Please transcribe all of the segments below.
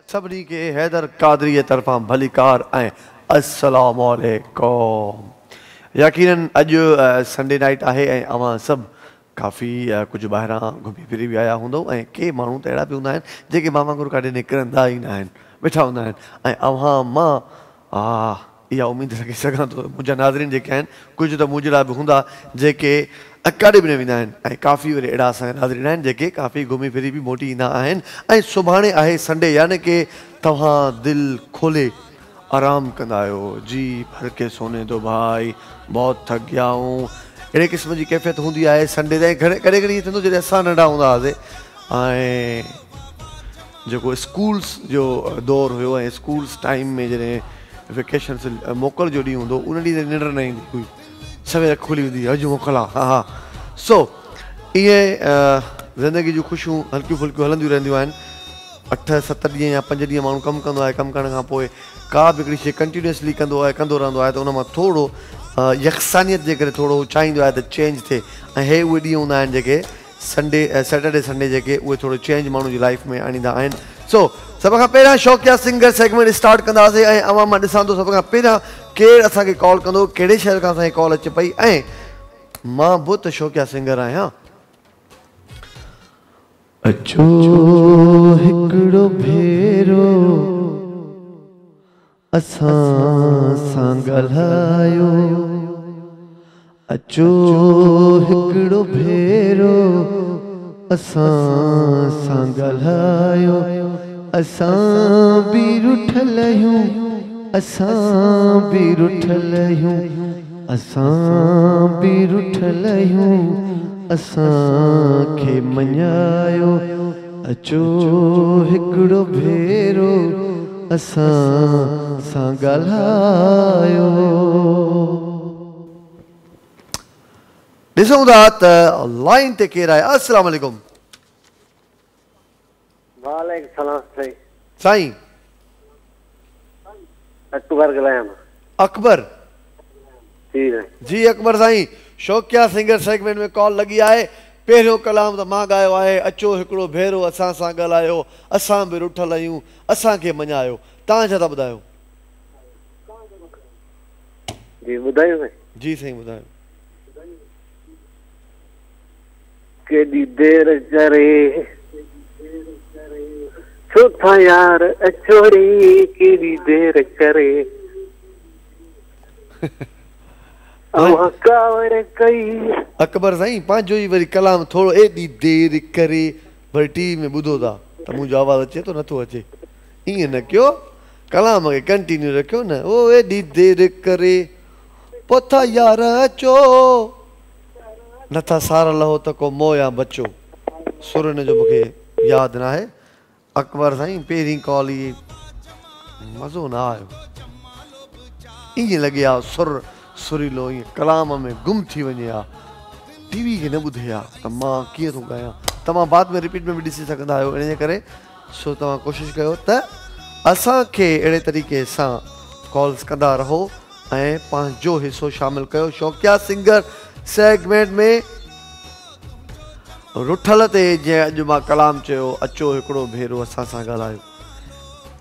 सभी के हैदर कादरी तरफा भलीकार ऐं अस्सलामु अलैकुम। यकीनन अॼु संडे नाइट आहे ऐं अवां सभु काफ़ी कुझु ॿाहिरां घुमी फिरी बि आया हूंदव ऐं के माण्हू त अहिड़ा बि हूंदा आहिनि जेके मां वांगुरु काॾे निकिरंदा ई न आहिनि, वेठा हूंदा आहिनि। ऐं अवां मां इहा उमेदु रखी सघां थो मुंहिंजा नाज़रीन जेके आहिनि कुझु त मुंहिंजे लाइ बि हूंदा जेके काॾे बि न वेंदा आहिनि ऐं काफ़ी वरी अहिड़ा असांजा नाज़रीन आहिनि जेके काफ़ी घुमी फिरी बि मोटी ईंदा आहिनि। ऐं सुभाणे आहे संडे, यानी कि तव्हां दिलि खोले आराम कंदा आहियो। जी भर के सोने दो भाई, बहुत थक गया हूँ, अहिड़े क़िस्म जी कैफ़ियत हूंदी आहे संडे ते। कॾहिं कॾहिं ईअं थींदो जॾहिं असां नंढा हूंदा हुआसीं ऐं जेको स्कूल्स जो दौरु हुयो ऐं स्कूल्स टाइम में जॾहिं वेकेशन्स मोकल जो ॾींहुं हूंदो उन ॾींहुं ते निंड न ईंदी हुई, सवेर खुली वेंदी अॼु मोकल आहे। हा सो इहे ज़िंदगी जूं ख़ुशियूं हल्कियूं फुल्कियूं हलंदियूं रहंदियूं आहिनि। 8-7 ॾींहं या 5 ॾींहं माण्हू कमु कंदो आहे, कमु करण खां पोइ का बि हिकिड़ी शइ कंटिन्यूअसली कंदो रहंदो आहे त उन मां थोरो यकसानियत जे करे थोरो चाहींदो आहे त चेंज थिए। ऐं हे उहे ॾींहं हूंदा आहिनि जेके सैटरडे संडे जेके उहे थोरो चेंज माण्हू जी लाइफ में आणींदा आहिनि। सो सभ खां पहिरियां शौक़िया सिंगर सेगमेंट स्टार्ट कंदासीं ऐं अवां मां ॾिसां थो सभ खां पहिरियां केरु असांखे कॉल कंदो, कहिड़े शहर खां असांखे कॉल अचे पई। ऐं मां बि त शौक़िया सिंगर आहियां। अचो हिकिड़ो भेरो असां सां ॻाल्हायो, अचो हिकिड़ो भेरो असां सां ॻाल्हायो। असां बि रुठल आहियूं, असां बि रुठल आहियूं, असां बि रुठल आहियूं, असांखे मञायो। अचो हिकिड़ो भेरो असां सां ॻाल्हायो। ॾिसूं था त लाइन ते केरु आहे। अस्सलाम वालेकुम। वालेकुम सलाम साईं। अकबर ॻाल्हायां। अकबर जी अकबर साईं, शौक़िया सिंगर सेगमेंट में कॉल लॻी आहे। पहिरियों कलाम त मां ॻायो आहे, अचो हिकिड़ो भेरो असां सां ॻाल्हायो, असां बि रुठल आहियूं, असांखे मञायो। तव्हां छा था ॿुधायो? जी ॿुधायो साईं। जी साईं ॿुधायो। केॾी देर करे छो था यार अचोड़ी, केॾी देर करे कावर कई। अकबर साईं पंहिंजो ई वरी कलाम थोरो एॾी देर करे वरी टीवी में ॿुधो था त मुंहिंजो आवाज़ु अचे थो नथो अचे। ईअं न कयो, कलाम खे कंटिन्यू रखियो न। ओ एॾी देर करे पोथा यार अचो, नथा सार लहो त को मोया बचो। सुर हिन जो मूंखे यादि न आहे। अकबर साईं पहिरीं कॉल ई मज़ो न आयो, ईअं लॻे हा सुर सुरीलो ईअं कलाम में गुम थी वञे हा, टीवी खे न ॿुधे हा त मां कीअं थो ॻायां। तव्हां बाद में रिपीट में बि ॾिसी सघंदा आहियो। इन जे करे सो तव्हां कोशिशि कयो त असांखे अहिड़े तरीक़े सां कॉल्स कंदा रहो ऐं पंहिंजो हिसो शामिलु कयो शौक़िया सिंगर सेगमेंट में। रुठल ते जीअं अॼु मां कलाम चयो, अचो हिकिड़ो भेरो असां सां ॻाल्हायो,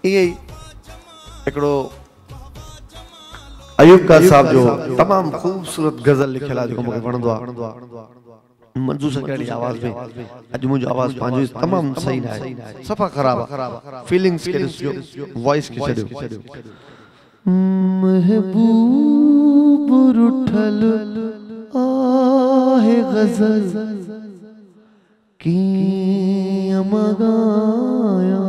ईअं ई हिकिड़ो अयूब का साहब जो तमामु ख़ूबसूरत गज़ल लिखियल आहे जेको मूंखे वणंदो आहे। मंजूर सर जी आवाज़ में। अॼु मुंहिंजो आवाज़ पंहिंजो तमामु सही न आहे, सफ़ा ख़राबु आहे। फीलिंग्स खे ॾिसजो, वॉइस खे छॾियो। महबूब रुठल आहे गज़ल कीअं मगाया,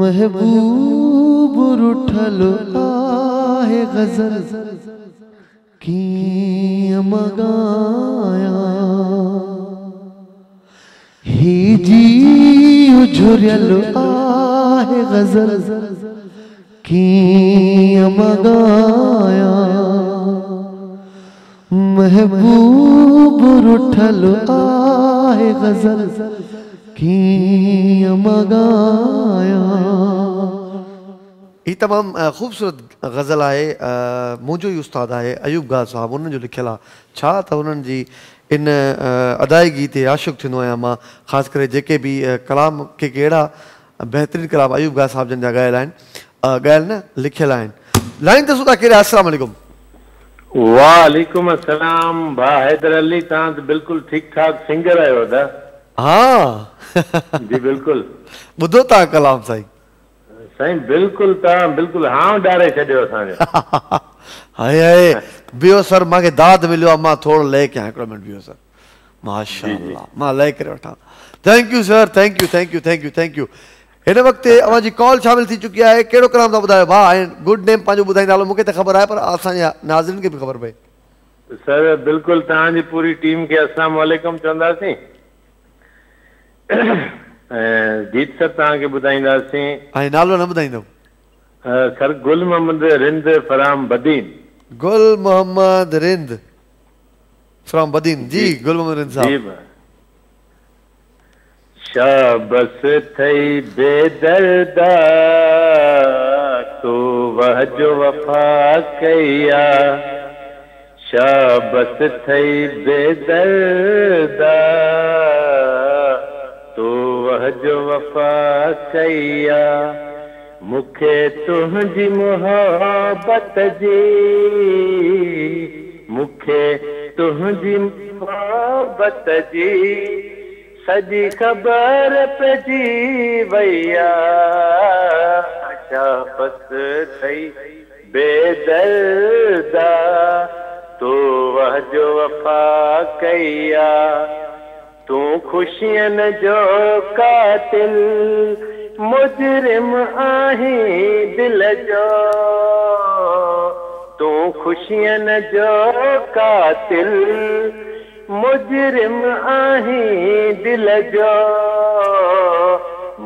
महबूब रुठल आहे गज़ल कीअं मगाया। ही जी उझरियल आहे गज़ल कीअं मगाया। महबूब रुठल आहे गज़ल कीअं मगाया। ही तमामु ख़ूबसूरत गज़ल आहे। मुंहिंजो ई उस्ताद आहे अयूब गा साहब, उन्हनि जो लिखियलु आहे। छा त उन्हनि जी इन अदायगी ते आशिक़ थींदो आहियां मां, ख़ासि करे जेके बि कलाम के कहिड़ा बहितरीनु कलाम अयूब गा साहब जन जा ॻायल आहिनि, ॻायल न लिखियल आहिनि। लाइन ते सुठा कहिड़ा, अस्सलाम वालेकुम। वालेकुम अस्सलाम भा हैदर अली, तव्हां त बिल्कुलु ठीकु ठाक सिंगर आहियो दा। हाँ जी बिल्कुलु ॿुधो तव्हां कलाम साईं? साईं बिल्कुलु, तव्हां बिल्कुलु हां डारे छॾियो असांजो। हाय हाय बियो सर, मूंखे दाद मिलियो आहे, मां थोरो लय कयां, हिकिड़ो मिनट बियो सर। माशाअल्लाह, मां लय करे वठां। Thank U sir, thank U thank U thank U thank U. हिन वक़्तु अवां जी कॉल शामिल थी चुकी आहे। कहिड़ो कलाम था ॿुधायो भाउ? ऐं गुड नेम पंहिंजो ॿुधाईंदा हलो, मूंखे त ख़बर आहे पर असांजे नाज़रीन खे बि ख़बर पए। सर बिल्कुलु तव्हांजी पूरी टीम खे अस्सलाम वालेकुम चवंदासीं। गीत सर तव्हांखे ॿुधाईंदासीं। ऐं नालो न ॿुधाईंदव? सर गुल मोहम्मद रिंद फ्राम बदीन। गुल मोहम्मद रिंद फ्रॉम बदीन। जी गुल मोहम्मद रिंद साहब। शाबस थई बेदर्दा तो वह जो वफा कया, शाबस थई बेदर्दा तो वह जो वफा कया, मुखे तुझी मोहब्बत जी, मुखे तुझी मोहब्बत जी सजी ख़बर पइजी वैया, शाबस थई बेदर्दा तो वह जो वफा कया, तू खुशियन जो कातिल मुजरिम आही दिल जो, तू खुशियन जो कातिल मुजरिम आही दिल जो,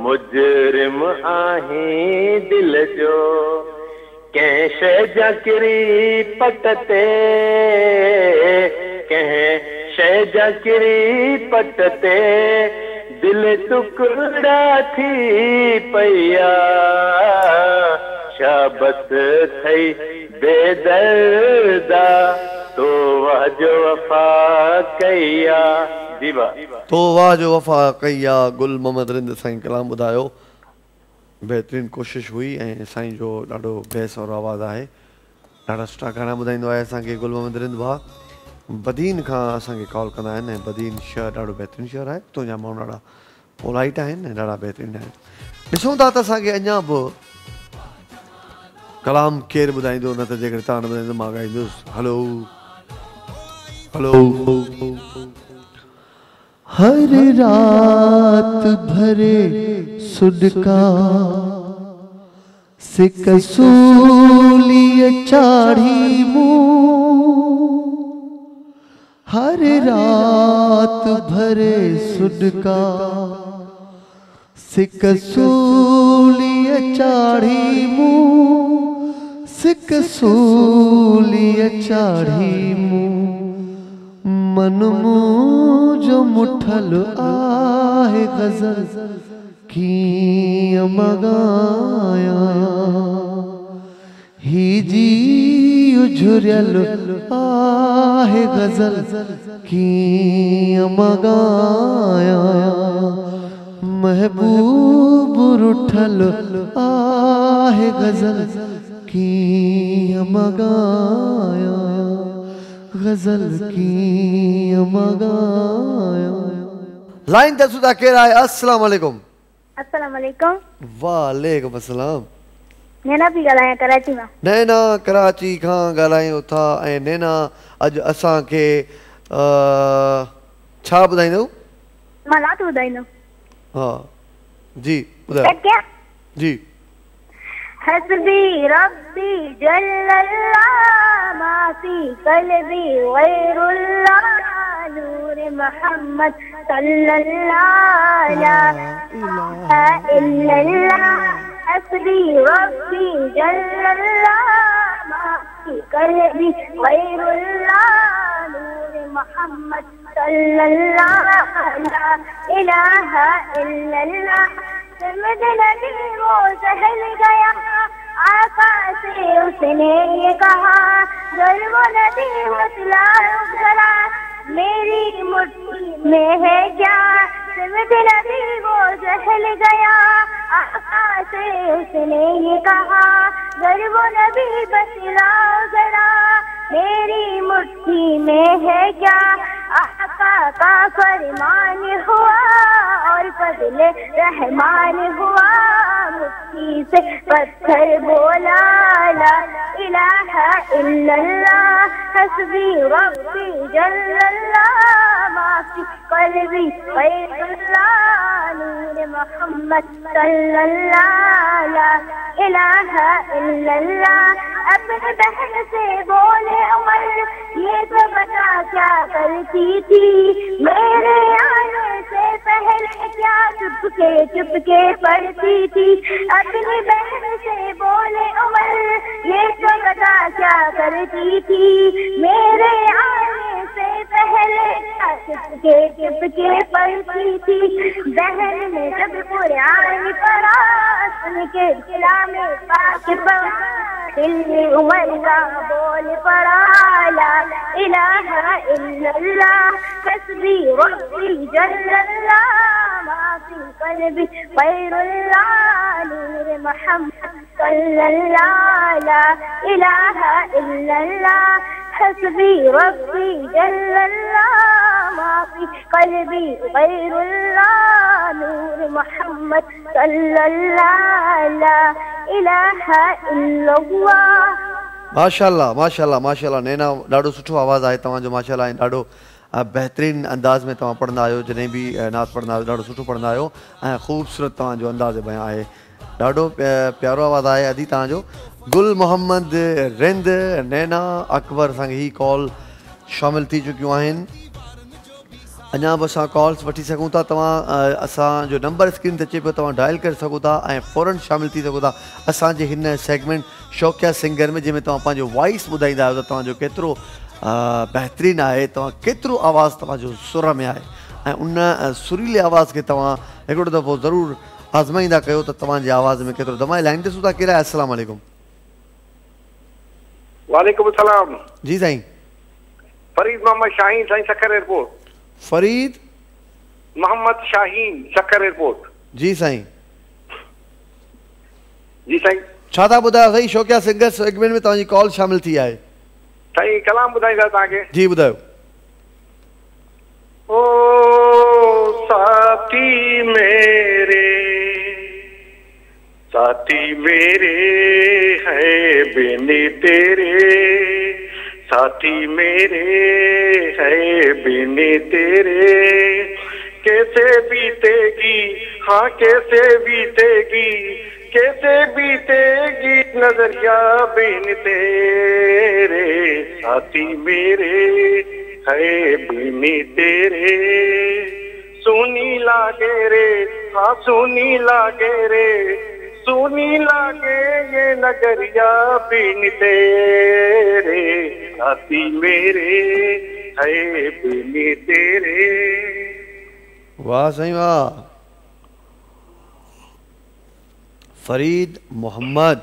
मुजरिम आही दिल जो, कंहिं शइ जा किरी पटते, कंहिं शइ जा किरी पटते दिल टुकड़ा थी पया, शाबस थई बेदर्दा तो वह जो वफा कया। जी बा तो वाह जो वफ़ा कया। गुल मोहम्मद रिंद साईं कलाम ॿुधायो, बहितरीनु कोशिशि हुई ऐं साईं जो ॾाढो बेस और आवाज़ु आहे। ॾाढा सुठा गाना ॿुधाईंदो आहे असांखे गुल मोहम्मद रिंद भाउ। बदीन खां असांखे कॉल कंदा आहिनि ऐं बदीन शहर ॾाढो बहितरीनु शहर आहे। तुंहिंजा माण्हू ॾाढा पोलाइट आहिनि ऐं ॾाढा बहितरीनु आहिनि। ॾिसूं था त असांखे अञा बि कलाम केरु ॿुधाईंदो, न त जेकॾहिं तव्हां न ॿुधाईंदो मां ॻाईंदुसि। हलो हलो। हर रात भरे सुडका से कसूली चाढ़ी मुँह, हर रात भरे सुडका से कसूली चाढ़ी मुँह, से कसूली चाढ़ी मुँह, मन मुझो मुठल आहे गजल कीअं मगाया, ही जी उझरियल आहे गजल कीअं मगाया, महबूब रुठल आहे गजल कीअं मगाया, गजल कीअं मगाया। लाइन ते सुधा केरु आहे? अस्सलाम वालेकुम। अस्सलाम वालेकुम। वालेकुम अस्सलाम। नैना पई ॻाल्हायां कराची मां। नैना कराची खां ॻाल्हायूं था। ऐं नैना अॼु असांखे छा ॿुधाईंदव? मां नात ॿुधाईंदमि। हा जी ॿुधायो। जी हस्बी रब्बी जल्लल्लाह माफी कल्बी गैरुल्लाह नूर मोहम्मद सल्लल्लाहु ला इलाहा इल्लल्लाह, हस्बी रब्बी जल्लल्लाह माफी कल्बी गैरुल्लाह नूर मोहम्मद सल्लल्लाहु ला इलाहा इल्लल्लाह, नदी वो सहल गया आका से उसने ये कहा, जल वो नदी हौसला उभरा मेरी मुट्ठी में है क्या, सिमत नबी वो जहल गया, आका से उसने ये कहा, गर वो नबी बतलाओ जरा, मेरी मुट्ठी में है क्या, आका का फरमान हुआ और फजले रहमान हुआ, मुट्ठी से पत्थर बोला ला इलाहा इल्लल्लाह, हस्बी रब्बी जल्लल्लाह, माफी कल्बी गैरुल्लाह, नूर मोहम्मद सल्लल्लाह, ला इलाहा इल्लल्लाह। अपने बहन से बोले उमर, ये तो बता क्या करती थी, मेरे आने से पहले क्या चुपके पढ़ती थी। अपनी बहन से बोले उमर, ये तो बता क्या करती थी, मेरे आने से पहले क्या चुपके पढ़ती थी। बहन ने जब कुरान पढ़ा, सुन के दिला में पाक दिल उमर का बोल पड़ा, ला इलाहा इल्लल्लाह, हस्बी रब्बी जल्लल्लाह, माफी कल्बी गैरुल्लाह, नूर मोहम्मद सल्लल्लाह, ला इलाहा इल्लल्लाह, हस्बी रब्बी जल्लल्लाह, माफी कल्बी गैरुल्लाह, नूर मोहम्मद सल्लल्लाह, ला इलाहा इल्लल्लाह। माशाल्लाह माशाल्लाह माशाल्लाह। नैना ॾाढो सुठो आवाज़ आहे तव्हांजो माशाल्लाह, ऐं ॾाढो बहितरीन अंदाज़ में तव्हां पढ़ंदा आहियो, जॾहिं बि नात पढ़ंदा आहियो ॾाढो सुठो पढ़ंदा आहियो, ऐं ख़ूबसूरत तव्हांजो अंदाज़ बयां आहे, ॾाढो प्यारो आवाज़ आहे अदी तव्हांजो। गुल मोहम्मद रिंद नैना अकबर असांखे ही कॉल शामिल थी चुकियूं आहिनि। अञा बि असां कॉल्स वठी सघूं था, तव्हां असांजो नंबर स्क्रीन ते अचे पियो, तव्हां डायल करे सघो था ऐं फ़ौरन शामिल थी सघो था असांजे हिन सेगमेंट शौक़िया सिंगर में, जंहिंमें तव्हां पंहिंजो वॉइस ॿुधाईंदा आहियो त तव्हांजो केतिरो बहितरीनु आहे, तव्हां केतिरो आवाज़ु तव्हांजो सुर में आहे, ऐं उन सुरीले आवाज़ खे तव्हां हिकिड़ो दफ़ो ज़रूरु आज़माईंदा कयो त तव्हांजे आवाज़ में केतिरो दम आहे। लाइन ते सुठा केरु आहे? अस्सलाम वालेकुम। वालेकुम सलाम। जी साईं। फरीद मोहम्मद शाहीन साईं, सक्कर एयरपोर्ट। फरीद मोहम्मद शाहीन, सक्कर एयरपोर्ट। जी साईं। जी साईं। छा था ॿुधायो साईं, शौक़िया सिंगर सेगमेंट में तव्हांजी कॉल शामिल थी आहे। साईं कलाम ॿुधाईंदा तव्हांखे। जी ॿुधायो। ओ साथी मेरे, साथी मेरे है बिन तेरे, साथी मेरे है बिन तेरे, कैसे बीतेगी, हाँ कैसे बीतेगी, कैसे बीतेगी नजरिया बिन तेरे, साथी मेरे है बिन तेरे, सुनी लागे रे, हाँ सुनी लागे रे, सुनी लागे ये नगरिया बिन तेरे, साथी मेरे है बिन तेरे। वाह साईं वाह। फरीद मोहम्मद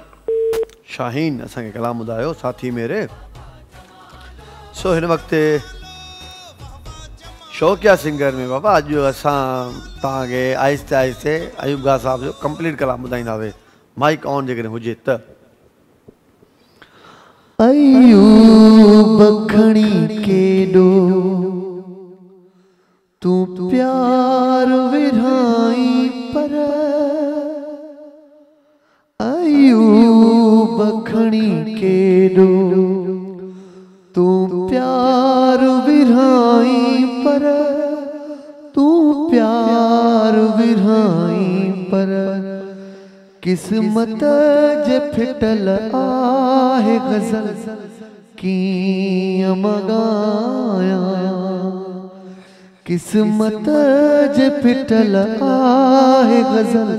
शाहीन असांखे कलाम ॿुधायो, साथी मेरे। सो हिन वक़्तु शौक़िया सिंगर में बाबा अॼु असां तव्हांखे आहिस्ते आहिस्ते अयूब गा साहब जो कंप्लीट कलाम ॿुधाईंदासीं, माइक ऑन जेकॾहिं हुजे त। अयूब खणी केॾो तूं प्यार विरहाई पर, अयूब खणी केॾो तूं प्यार विरहाई पर, तूं प्यार विरहाई पर, किस्मत जे फिटल आहे गज़ल कीअं मगाया, किस्मत जे फिटल आहे गज़ल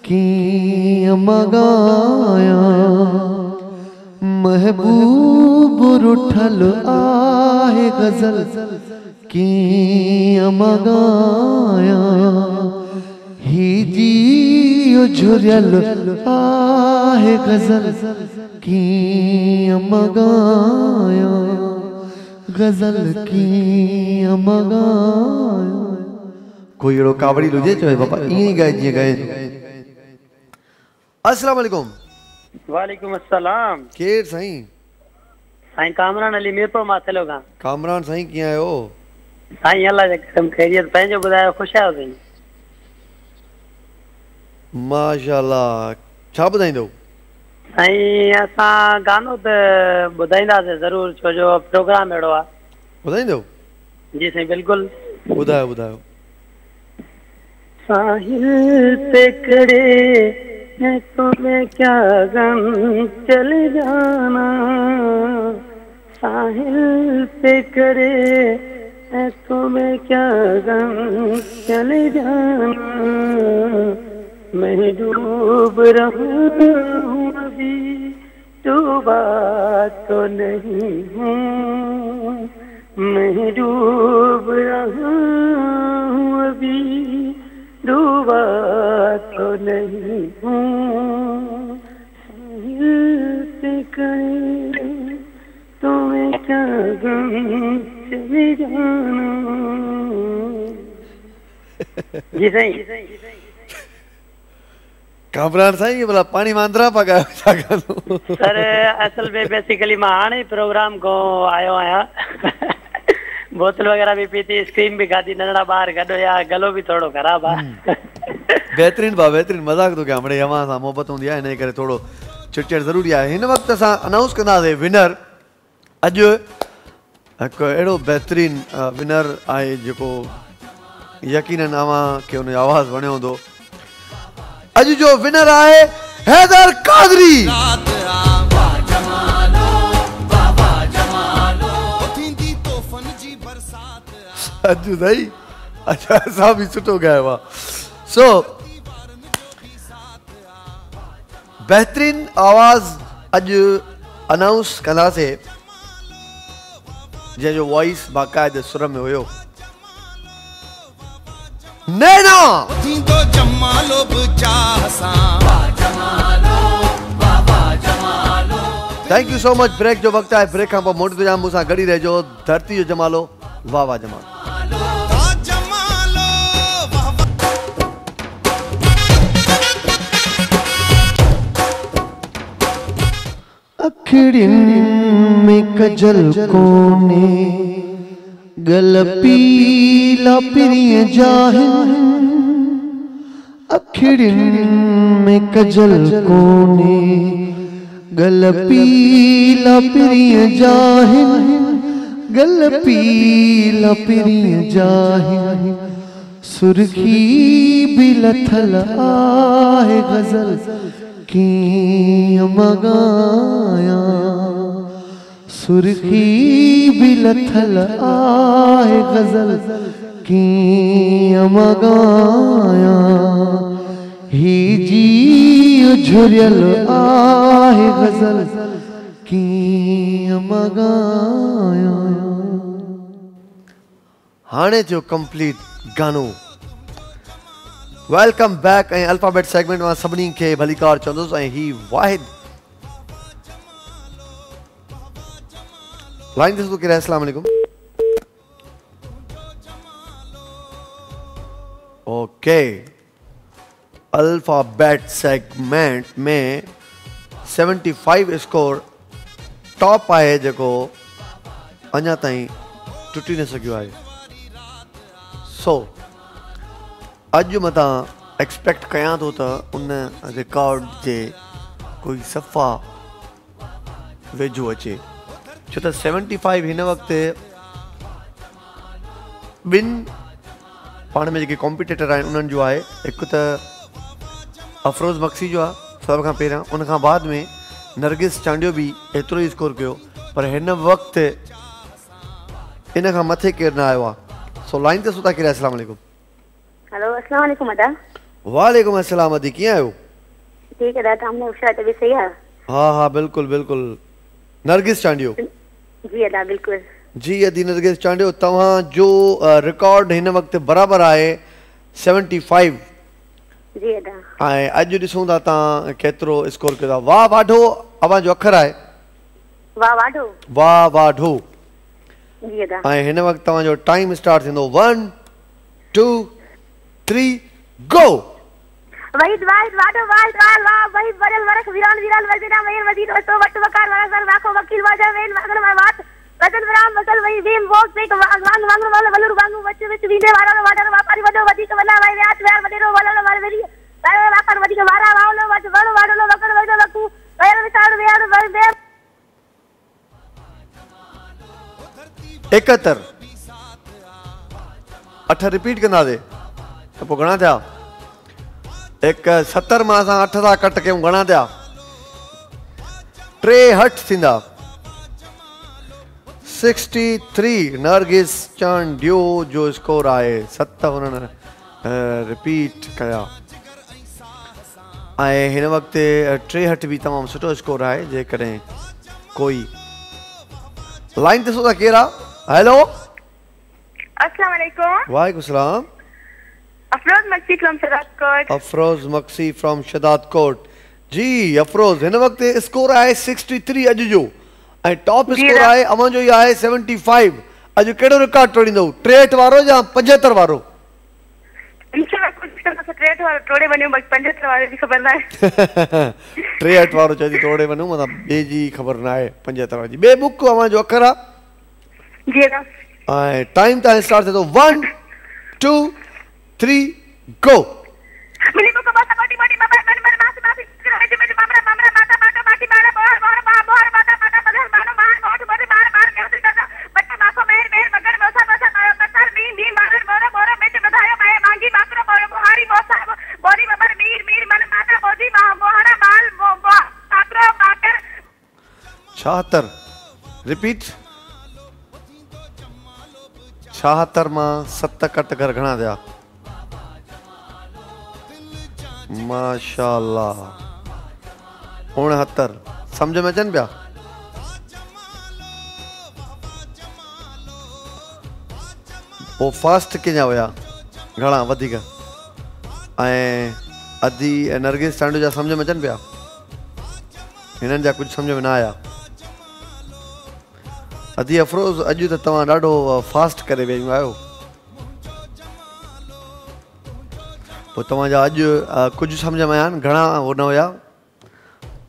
कीअं मगाया, महबूब रुठल आहे गज़ल कीअं मगाया, ही जियो झुरियल आहे गज़ल कीअं मगाया, गजल कीअं मगायो। कोई अहिड़ो कावड़ी हुजे चवे बाबा ईअं ई ॻाए जीअं ॻाए। अस्सलाम वालेकुम। वालेकुम अस्सलाम। केर साईं? साईं कामरान अली मीरपुर मां थेलो खां। कामरान साईं कीअं आहियो? साईं अल्लाह जे करम खैरियत। पंहिंजो ॿुधायो, ख़ुशि आहियो साईं? माशाअल्लाह। छा ॿुधाईंदो? साईं असां गानो त ॿुधाईंदासीं ज़रूरु, छो जो प्रोग्राम अहिड़ो आहे। ॿुधाईंदो? जी साईं बिल्कुलु। ॿुधायो ॿुधायो। साहिल पे खड़े है तुम्हें क्या गम चले जाना, साहिल पे खड़े है तुम्हें क्या गम चले जाना, मैं डूब रहा हूँ अभी डूबा तो नहीं हूँ, मैं डूब रहा हूँ अभी डूबा तो नहीं हूँ, साहिल पे खड़े तुम्हें क्या गम चले जाना। जी सही। कामरान साईं ये बोला पानी मांद्रा पका सर असल में बेसिकली मां हाणे प्रोग्राम को आयो आहियां। बोतल वगैरह भी पीती, स्क्रीन भी खाधी, नंढड़ा ॿार गॾु या गलो भी थोड़ो ख़राब आहे। बेहतरीन बा बेहतरीन। मज़ाक तो क्या हमणे अवां सां मोहबत हूंदी आहे, इन करे थोड़ो चिटचट ज़रूरी आहे। हिन वक़्तु असां अनाउंस कंदासीं विनर। अॼु हिकु अहिड़ो बेहतरीन विनर आहे जेको यकीनन अवां खे उन जो आवाज़ वणियो हूंदो। अॼु जो विनर आहे हैदर कादरी। अॼु सही। अच्छा असां बि सुठो ॻायो आहे। सो बेहतरीन आवाज़ अॼु अनाउंस कंदासीं जंहिंजो वॉइस बाक़ाइदे सुर में हुयो। Naina thank you so much. Break जो वक़्तु आहे, ब्रेक खां पोइ मोटी तो जाम मूंसां गॾी रहिजो। धरती जो जमालो वाह वाह जमालो। अखिड़ियुनि में कजल कोने गल पीला पिरिय जाहिन, अखिड़ियुनि में कजल कोने गल पीला पिरिय जाहिन, गल पीला पिरिय जाहिन, सुर्खी भी लथल आहे गजल कीअं मगाया, सुर्खी भी लथल आहे गजल कीअं मगाया, ही जी झुरियल आहे गजल कीअं मगाया। हाणे जो कंप्लीट गानो। Welcome back. ऐं अल्फाबेट सेगमेंट में सभिनी खे भलीकार चवंदुसि। ऐं ही वाहिद लाइन ते तो कहिड़ा। अस्सलाम वालेकुम। ओके अल्फाबेट सेगमेंट में 75 स्कोर टॉप आहे जेको अञा ताईं टुटी न सघियो आहे। सो अॼु मतां एक्सपेक्ट कयां थो त उन रिकॉर्ड जे कोई सफ़ा वेझो अचे, छो त 75 हिन वक़्तु ॿिनि पाण में जेके कॉम्पिटेटर आहिनि उन्हनि जो आहे। हिकु त अफरोज़ मक्सी जो आहे सभ खां पहिरियां, उनखां बाद में नरगिस चांडियो बि एतिरो ई स्कोर कयो, पर हिन वक़्तु इन खां मथे केरु न आयो आहे। सो लाइन ते सुठा केरु। अस्सलाम वालेकुम। हेलो अस्सलाम वालेकुम अदा। वालेकुम अस्सलाम। अदी कीअं आहियो? ठीक है दादा, हमने उषा तबी सही है? हाँ हाँ बिल्कुल बिल्कुल। नरगिस चांडियो। जी अदा बिल्कुल। जी अदी नरगिस चांडियो, तव्हां जो रिकॉर्ड हिन वक़्तु बराबर आहे 75। जी अदा। ऐं अॼु ॾिसूं था तव्हां केतिरो स्कोर कयो था। वाह वाढो अवां जो अखर आहे। वाह वाढो। वाह वाढो। जी अदा ऐं हिन वक़्तु तव्हांजो टाइम स्टार्ट थींदो 1 2 3 गो वहीद वाहिद वाडो वाहिद वाल वा वहीद बदल वरख विरान विरान वजीरा महीन वजीर वस्तो वट वकार वरसर वाको वकील वाजा वेन वागन वात वदन विराम वसल वही वेम वोक पे वांग वांग वाला वलुर वांग वच विच वीडे वाला वाडर वापारी वडो वदी के वला वाई व्यात व्यार वडेरो वाला वार वेरी वार वाकर वदी के वारा वालो वच वड़ वाडो वकर वडो वकू वायर विचार व्यार वर बे 71 8 रिपीट कंदा दे त पोइ घणा थिया एक 70 मां असां 8 था कट कयूं घणा थिया 63 थींदा 63 नरगिस चांडियो जो स्कोर आहे 7 हुननि रिपीट कया ऐं हिन वक़्तु 63 बि तमामु सुठो स्कोर आहे जेकॾहिं कोई लाइन ॾिसो था केरु आहे हेलो अस्सलाम वालेकुम वालेकुम सलाम अफरोज मक्सी फ्रॉम शदादकोट अफरोज मक्सी फ्रॉम शदादकोट जी अफरोज हिन वक़्तु स्कोर आहे 63 अॼु जो ऐं टॉप स्कोर आहे अवां जो ई आहे 75 अॼु कहिड़ो रिकॉर्ड तोड़ींदो 63 वारो या 75 वारो इंशाल्लाह कुछ तो 63 वारो तोड़े वञो बस 75 वारे जी ख़बर न आहे 63 वारो चई तोड़े वञो मतलब ॿिए जी ख़बर न आहे 75 वारी ॿिए बुक अवां जो अखर आहे जी अदा ऐं टाइम तव्हां स्टार्ट थिए थो 1 2 3 गो मिली को बात बाटी बाटी बाबा मन मन मास मास मेरे मेरे मामरा मामरा माता माता माटी मारा बोर बोर बोर माता माता बदल मानो मान मोट बड़े मार मार के करता बच्चा माखो मेर मेर मगर मोसा मोसा पत्थर मीन मीन मार बोर बोर बेटे बधाया मैं मांगी माकरो बोर बुहारी मोसा बोरी मगर मीर मीर मन माता बोदी मां मोहरा माल बो काकरो काकर 76 रिपीट 76 मां 7 कट कर घणा थिया माशाअल्लाह 69 समझ में अचनि पिया पोइ फास्ट कंहिंजा हुया घणा वधीक ऐं अधी नरगिस चांडू जा सम्झ में अचनि पिया हिननि जा कुझु सम्झ में न आया अधी अफरोज़ अॼु त तव्हां ॾाढो फास्ट करे विया आहियो पोइ तव्हांजा अॼु कुझु सम्झ में आया आहिनि घणा हो न हुया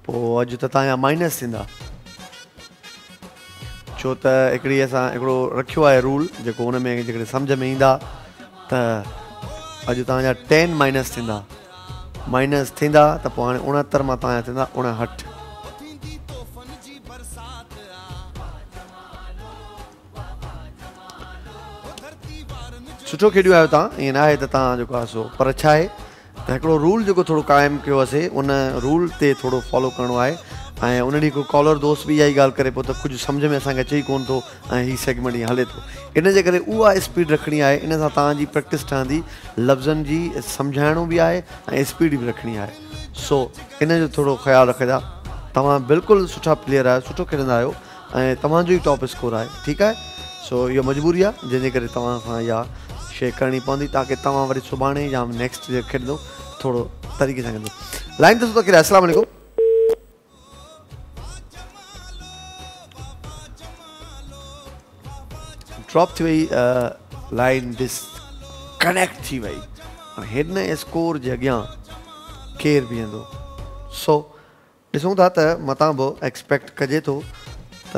पोइ अॼु त तव्हांजा माइनस थींदा छो त हिकिड़ी असां हिकिड़ो रखियो आहे रूल जेको हुन में जेकॾहिं सम्झ में ईंदा त अॼु तव्हांजा 10 माइनस थींदा माइनस थींदा त पोइ हाणे 69 मां तव्हांजा थींदा 59 सुठो खेॾियो आहियो तव्हां ईअं न आहे त तव्हां जेको आहे सो पर छा आहे त हिकिड़ो रूल जेको थोरो क़ाइमु कयो हुअसीं उन रूल ते थोरो फॉलो करिणो आहे ऐं उन ॾींहुं हिकु कॉलर दोस्त बि इहा ई ॻाल्हि करे पोइ त कुझु सम्झ में असांखे अचे ई कोन थो ऐं हीउ सेगमेंट ईअं हले थो इन जे करे उहा स्पीड रखणी आहे इन सां तव्हांजी प्रैक्टिस ठहंदी लफ़्ज़नि जी सम्झाइणो बि आहे ऐं स्पीड बि रखणी आहे सो इन जो थोरो ख़्यालु रखिजा तव्हां बिल्कुलु सुठा प्लेयर आहियो सुठो खेॾंदा आहियो ऐं तव्हांजो ई टॉप स्कोर आहे ठीकु आहे सो इहो मजबूरी आहे जंहिंजे करे तव्हां खां इहा शइ करणी पवंदी ताकी तव्हां वरी सुभाणे या नेक्स्ट जे खेॾंदो थोरो तरीक़े सां कंदो लाइन ते सुठो खेॾे अस्सलाम वालेकुम ड्रॉप थी वई लाइन डिस्कनेक्ट थी वई हिन स्कोर जे अॻियां केरु बीहंदो सो ॾिसूं था त मतां बि एक्सपेक्ट कजे थो त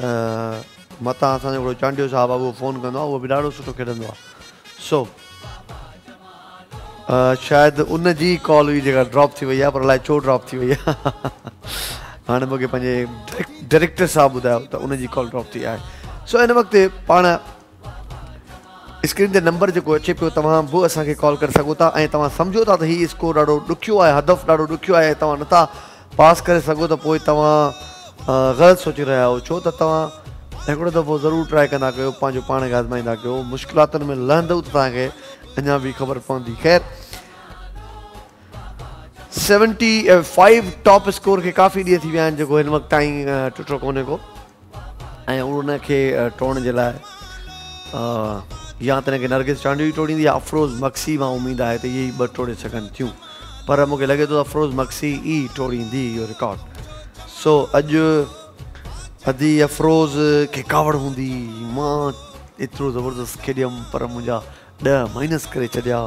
मतां असांजो हिकिड़ो चांडियो साहिबु आहे उहो फ़ोन कंदो आहे उहो बि ॾाढो सुठो खेॾंदो आहे सो शायदि उन जी कॉल हुई जेका ड्रॉप थी वई आहे पर अलाए छो ड्रॉप थी वई आहे हाणे मूंखे पंहिंजे डायरेक्टर साहिबु ॿुधायो त उन जी कॉल ड्रॉप थी आहे सो हिन वक़्तु पाण स्क्रीन ते नंबर जेको अचे पियो तव्हां बि असांखे कॉल करे सघो था ऐं तव्हां सम्झो था त हीउ स्कोर ॾाढो ॾुखियो आहे हदफ़ ॾाढो ॾुखियो आहे तव्हां नथा पास करे सघो त पोइ तव्हां ग़लति सोचे रहिया आहियो छो त तव्हां हिकिड़ो दफ़ो ज़रूरु ट्राए कंदा कयो पंहिंजो पाण खे आज़माईंदा कयो मुश्किलातुनि में लहंदव त तव्हांखे अञा बि ख़बर पवंदी ख़ैर 75 टॉप स्कोर खे काफ़ी ॾींहं थी विया आहिनि जेको हिन वक़्तु ताईं टुटो कोन्हे को ऐं उनखे टोड़ण जे लाइ या त हिनखे नरगिस चांडियो ई टोड़ींदी या अफरोज़ मक्सी मां उमेदु आहे त इहे ई 2 टोड़े सघनि थियूं पर मूंखे लॻे थो अफरोज़ मक्सी ई टोड़ींदी इहो रिकॉर्ड सो अॼु अधी अफरोज़ खे कावड़ हूंदी मां एतिरो ज़बरदस्त खेॾियमि पर मुंहिंजा 10 माइनस करे छॾिया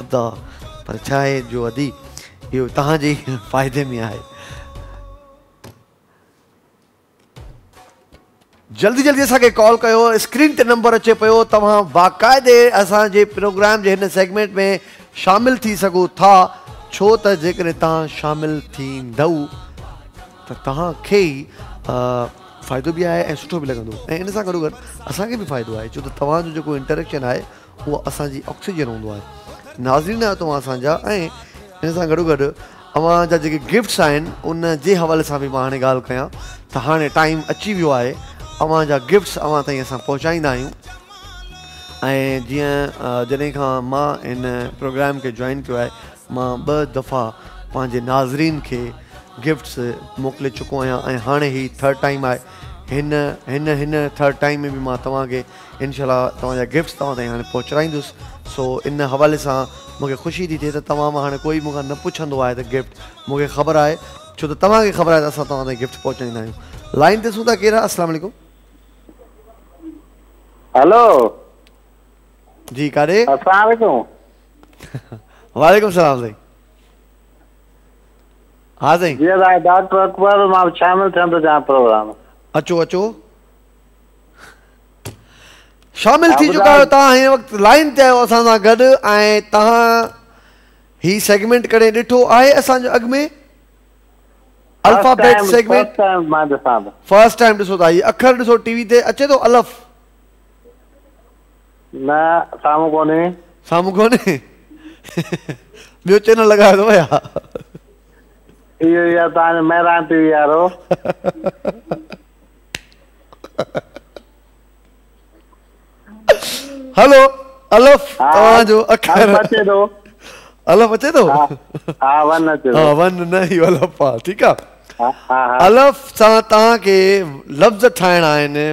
अदा। पर छा आहे जो अदी इहो तव्हांजे फ़ाइदे में आहे। जल्दी जल्दी असांखे कॉल कयो, स्क्रीन ते नंबर अचे पियो, तव्हां बाक़ाइदे असांजे प्रोग्राम जे हिन सेगमेंट में शामिल थी सघो था। छो त जेकॾहिं तव्हां शामिल थींदव त तव्हांखे फ़ाइदो बि आहे ऐं सुठो बि लॻंदो ऐं इन सां गॾो गॾु असांखे बि फ़ाइदो आहे छो त तव्हांजो जेको इंटरेक्शन आहे उहो असांजी ऑक्सीजन हूंदो आहे। नाज़रीन आहियो तव्हां असांजा ऐं इन सां गॾो गॾु अव्हांजा जेके गिफ्ट्स आहिनि उन जे हवाले सां बि मां हाणे ॻाल्हि कयां त हाणे टाइम अची वियो आहे अव्हांजा गिफ्ट्स अव्हां ताईं असां पहुचाईंदा आहियूं। ऐं जीअं जॾहिं खां मां हिन प्रोग्राम खे जॉइन कयो आहे मां 2 दफ़ा पंहिंजे नाज़रीन खे गिफ्ट्स मोकिले चुको आहियां ऐं हाणे ही 3rd टाइम आहे। हिन 3rd टाइम में बि मां तव्हांखे इनशाला तव्हांजा गिफ्ट्स तव्हां ताईं हाणे पहुचाईंदुसि। सो इन हवाले सां मूंखे ख़ुशी थी थिए त तव्हां मां हाणे कोई मूंखां न पुछंदो आहे त गिफ्ट मूंखे ख़बर आहे छो त तव्हांखे ख़बर आहे त असां तव्हां ताईं गिफ्ट पहुचाईंदा आहियूं। लाइन ते सूं था केरु? अस्सलाम वालेकुम। हेलो जी कारे? अस्सलाम वालेकुम। वालेकुम सलाम साईं। हा साईं जी डॉक्टर अकबर मां शामिल थियण थो चाहियां प्रोग्राम। अचो अचो शामिल थी चुका आहियो तव्हां हिन वक़्तु लाइन ते आहियो असां सां गॾु ऐं तव्हां ही सेगमेंट कॾहिं ॾिठो आहे असांजो अॻु में अल्फाबेट सेगमेंट? फर्स्ट टाइम ॾिसो था। हीअ अखर ॾिसो टीवी ते अचे थो अलफ? न साम्हूं कोन्हे। साम्हूं कोन्हे? ॿियो चैनल लॻायो अथव या? इहो ई आहे तव्हांजो महिरान टीवी वारो। हलो अलफ तव्हांजो अखर अचे थो। अलफ अचे थो? हा वन अचे थो। हा वन न इहो अलफ आहे। ठीकु आहे। हा अलफ सां तव्हांखे लफ़्ज़ ठाहिणा आहिनि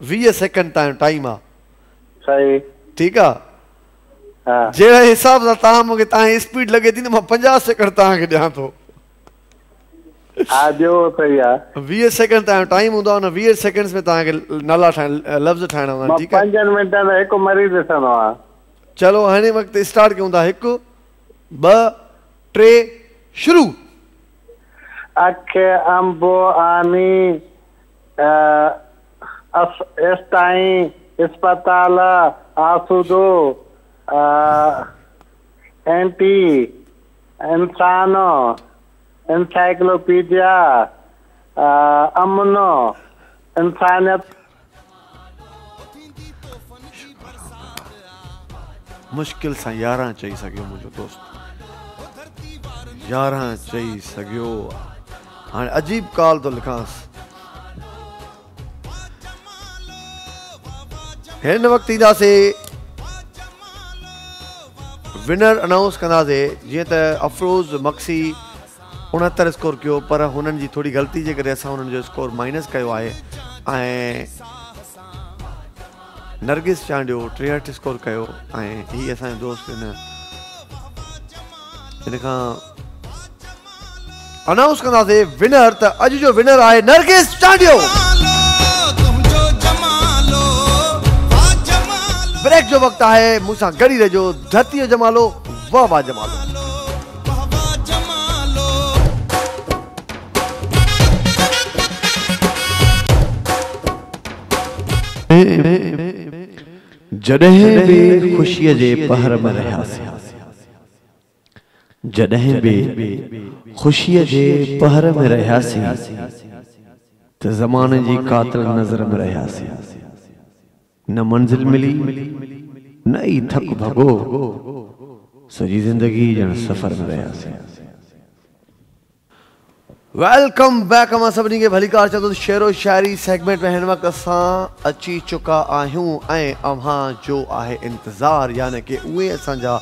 20 सेकंड टाइम आहे। सही। ठीकु आहे। जहिड़े हिसाब सां तव्हां मूंखे तव्हांजी स्पीड लॻे थी न मां 50 सेकंड तव्हांखे ॾियां थो। हा ॿियो सही आहे। 20 सेकंड तव्हांजो टाइम हूंदो आहे। 20 सेकंड्स में तव्हांखे नाला लफ़्ज़ ठाहिणा हूंदा आहिनि। ठीकु आहे। 5 मिंटनि में हिकु मरीज़ ॾिसंदो आहे। चलो हाणे वक़्तु स्टार्ट कयूं था। 1 2 3 शुरू। अख अंबो आनी एस्ताईं अस्पताल आसूदो एंटी इंसान एनसाइक्लोपीडिया अमनो इंसानियत। मुश्किल सां 11 चई सघियो मुंहिंजो दोस्त। 11 चई सघियो। हाणे अजीब कॉल थो लिखांसि। हिन वक़्तु ईंदासीं विनर अनाउंस कंदासीं। जीअं त अफरोज़ मक्सी 69 स्कोर कयो पर हुननि जी थोरी ग़लती जे करे असां हुननि जो स्कोर माइनस कयो आहे ऐं नरगिस चांडियो 63 स्कोर कयो ऐं हीअ असांजो दोस्त हिन खां अनाउंस कंदासीं विनर। त अॼु जो विनर आहे नरगिस चांडियो। ब्रेक जो वक़्तु आहे। मूंसां गॾी रहिजो। धरतीअ जमालो वाह वाह जमालो। जॾहिं बि ख़ुशीअ जे पहर में रहियासीं। जॾहिं बि ख़ुशीअ जे पहर में रहियासीं त ज़माने जी कातिल नज़र में रहियासीं। न मंज़िल मिली न ई थक भॻो सॼी ज़िंदगी ॼण सफ़र में रहियासीं। Welcome back. अमां सभिनी खे भली कार चवंदो शेरो शाइरी सेगमेंट में हिन वक़्तु असां अची चुका आहियूं ऐं अव्हां जो आहे इंतज़ार यानी कि उहे असांजा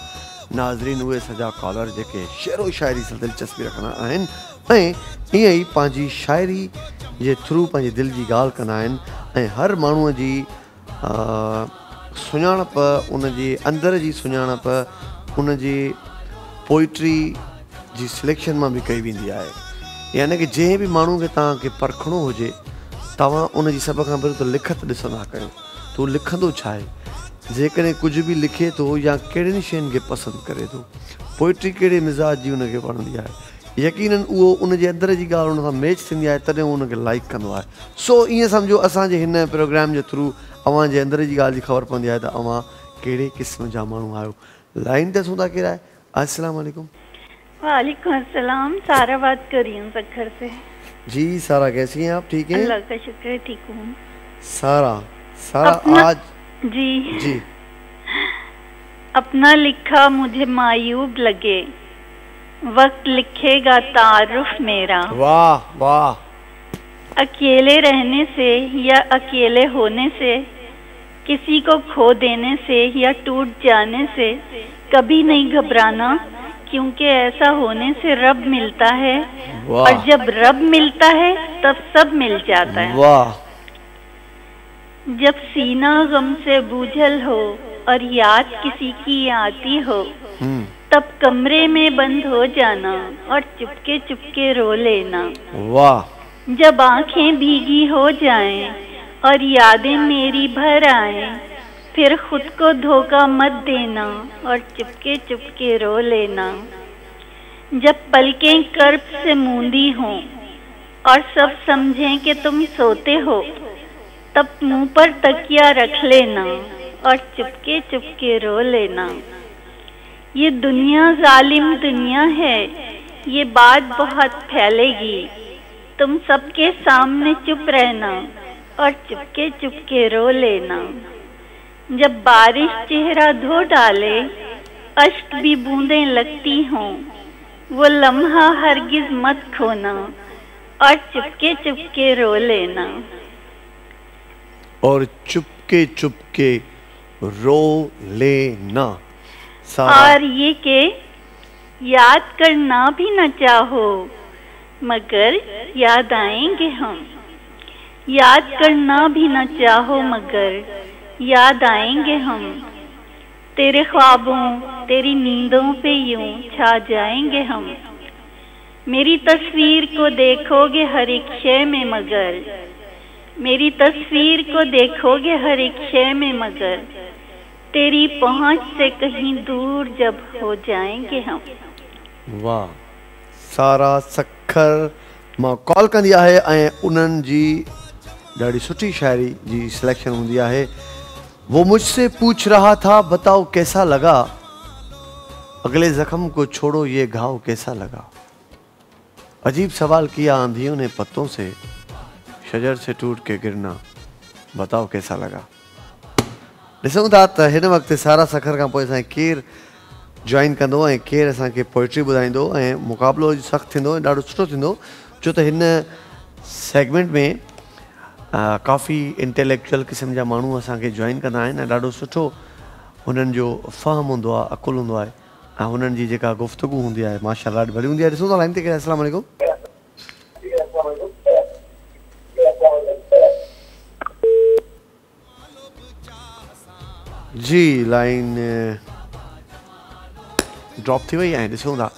नाज़रीन उहे असांजा कॉलर जेके शेरो शाइरी सां दिलचस्पी रखंदा आहिनि ऐं ईअं ई पंहिंजी शाइरी जे थ्रू पंहिंजी दिलि जी ॻाल्हि कंदा आहिनि ऐं हर माण्हूअ जी सुञाणप उनजी अंदर जी सुञाणप उनजी पोइट्री जी सिलेक्शन मां बि कई वेंदी आहे। यानी कि जंहिं बि माण्हू खे तव्हांखे परखिणो हुजे तव्हां उनजी सभ खां पहिरियों त लिखत ॾिसंदा कयो। तो लिखंदो छा आहे, जेकॾहिं कुझु बि लिखे थो या कहिड़ियुनि शयुनि खे पसंदि करे थो, पोइट्री कहिड़े मिज़ाज जी उनखे वणंदी आहे, यकीनन उहो उनजे अंदर जी ॻाल्हि उन सां मैच थींदी आहे, तॾहिं उहो उनखे लाइक कंदो आहे। सो ईअं सम्झो असांजे हिन प्रोग्राम जे थ्रू अव्हां जे अंदर जी ॻाल्हि जी ख़बर पवंदी आहे त अव्हां कहिड़े क़िस्म जा माण्हू आहियो। लाइन ते सूं था केरु आहे? अस्सलाम वालेकुम। वालेकुम अस्सलाम, सारा बात कर रही हूँ सखर से। जी सारा, कैसी हैं आप? ठीक हैं? अल्लाह का शुक्र है, ठीक हूँ। सारा आज जी अपना लिखा मुझे मायूब लगे, वक्त लिखेगा तारुफ मेरा। वाह वाह। अकेले रहने से या अकेले होने से, किसी को खो देने से या टूट जाने से कभी नहीं घबराना, क्योंकि ऐसा होने से रब मिलता है, और जब रब मिलता है तब सब मिल जाता है। वाह। जब सीना गम से बूझल हो और याद किसी की आती हो, तब कमरे में बंद हो जाना और चुपके चुपके रो लेना। वाह। जब आंखें भीगी हो जाएं और यादें मेरी भर आएं, फिर खुद को धोखा मत देना और चुपके चुपके रो लेना। जब पलकें कर्ब से मूंदी हों और सब समझें कि तुम सोते हो, तब मुंह पर तकिया रख लेना और चुपके चुपके रो लेना। ये दुनिया जालिम दुनिया है, ये बात बहुत फैलेगी, तुम सबके सामने चुप रहना और चुपके चुपके रो लेना। जब बारिश चेहरा धो डाले, अश्क भी बूंदें लगती हों, वो लम्हा हरगिज मत खोना और चुपके चुपके रो लेना। और चुपके चुपके रो लेना। और ये के याद करना भी न चाहो, मगर याद आएंगे हम। याद करना भी न चाहो, मगर याद आएंगे हम। तेरे ख्वाबों तेरी नींदों पे यूं छा जाएंगे हम। मेरी तस्वीर को देखोगे हर एक शय में, मगर मेरी तस्वीर को देखोगे हर एक शय में, मगर तेरी पहुंच से कहीं दूर जब हो जाएंगे हम। वाह। सारा सखर मां कॉल कंदी आहे ऐं उन्हनि जी ॾाढी सुठी शायरी जी सिलेक्शन हूंदी आहे। वो मुझसे पूछ रहा था बताओ कैसा लगा, अगले जख्म को छोड़ो ये घाव कैसा लगा। अजीब सवाल किया आंधियों ने पत्तों से, शजर से टूट के गिरना बताओ कैसा लगा। ॾिसूं था त हिन वक़्तु सारा सखर खां पोइ असांखे केरु जॉइन कंदो ऐं केरु असांखे पोइट्री ॿुधाईंदो, ऐं मुक़ाबिलो सख़्तु थींदो ऐं ॾाढो सुठो थींदो, छो त हिन सेगमेंट में काफ़ी इंटेलेक्चुअल क़िस्म जा माण्हू असांखे जॉइन कंदा आहिनि ऐं ॾाढो सुठो हुननि जो फ़हम हूंदो आहे, अक़ुलु हूंदो आहे ऐं हुननि जी जेका गुफ़्तगू हूंदी आहे माशाअल्लाह ॾाढी भली हूंदी आहे। ॾिसूं था लाइन ते केरु। अस्सलाम वालेकुम। जी लाइन ड्रॉप थी वई ऐं ॾिसूं था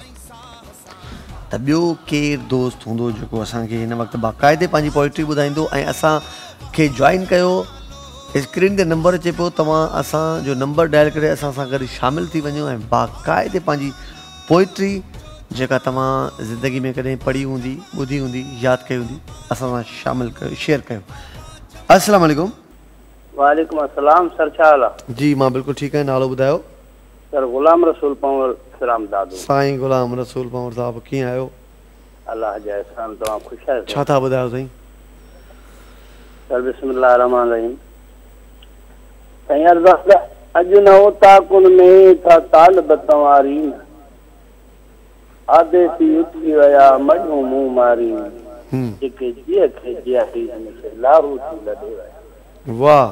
त ॿियो केरु दोस्त हूंदो जेको असांखे हिन वक़्तु बाक़ाइदे पंहिंजी पोइट्री ॿुधाईंदो ऐं असांखे जॉइन कयो। स्क्रीन ते नंबर अचे पियो, तव्हां असांजो नंबर डायल करे असां सां गॾु शामिलु थी वञो ऐं बाक़ाइदे पंहिंजी पोइट्री जेका तव्हां ज़िंदगी में कॾहिं पढ़ी हूंदी, ॿुधी हूंदी, यादि कई हूंदी, असां सां शामिलु कयो, शेयर कयो। अस्सलाम वालेकुम। वालेकुम अस्सलाम। सर छा हाल आहे? जी मां बिल्कुलु ठीकु आहियां। नालो ॿुधायो? सर गुलाम रसूल पंवर सलाम दादू। साईं गुलाम रसूल पंवर साहब कीअं आहियो? अल्लाह जा एहसान, तव्हां ख़ुशि आहियो? छा था ॿुधायो साईं? सर बिस्मिल्लाह रहमान रहीम। साईं अरदास अॼु न हो ताकुन में था तालिब तवारी, आदे थी उथी विया मॾूं मुंहुं मारी, जेके जीअ खे जियारी से लारू थी लॾे विया। वाह।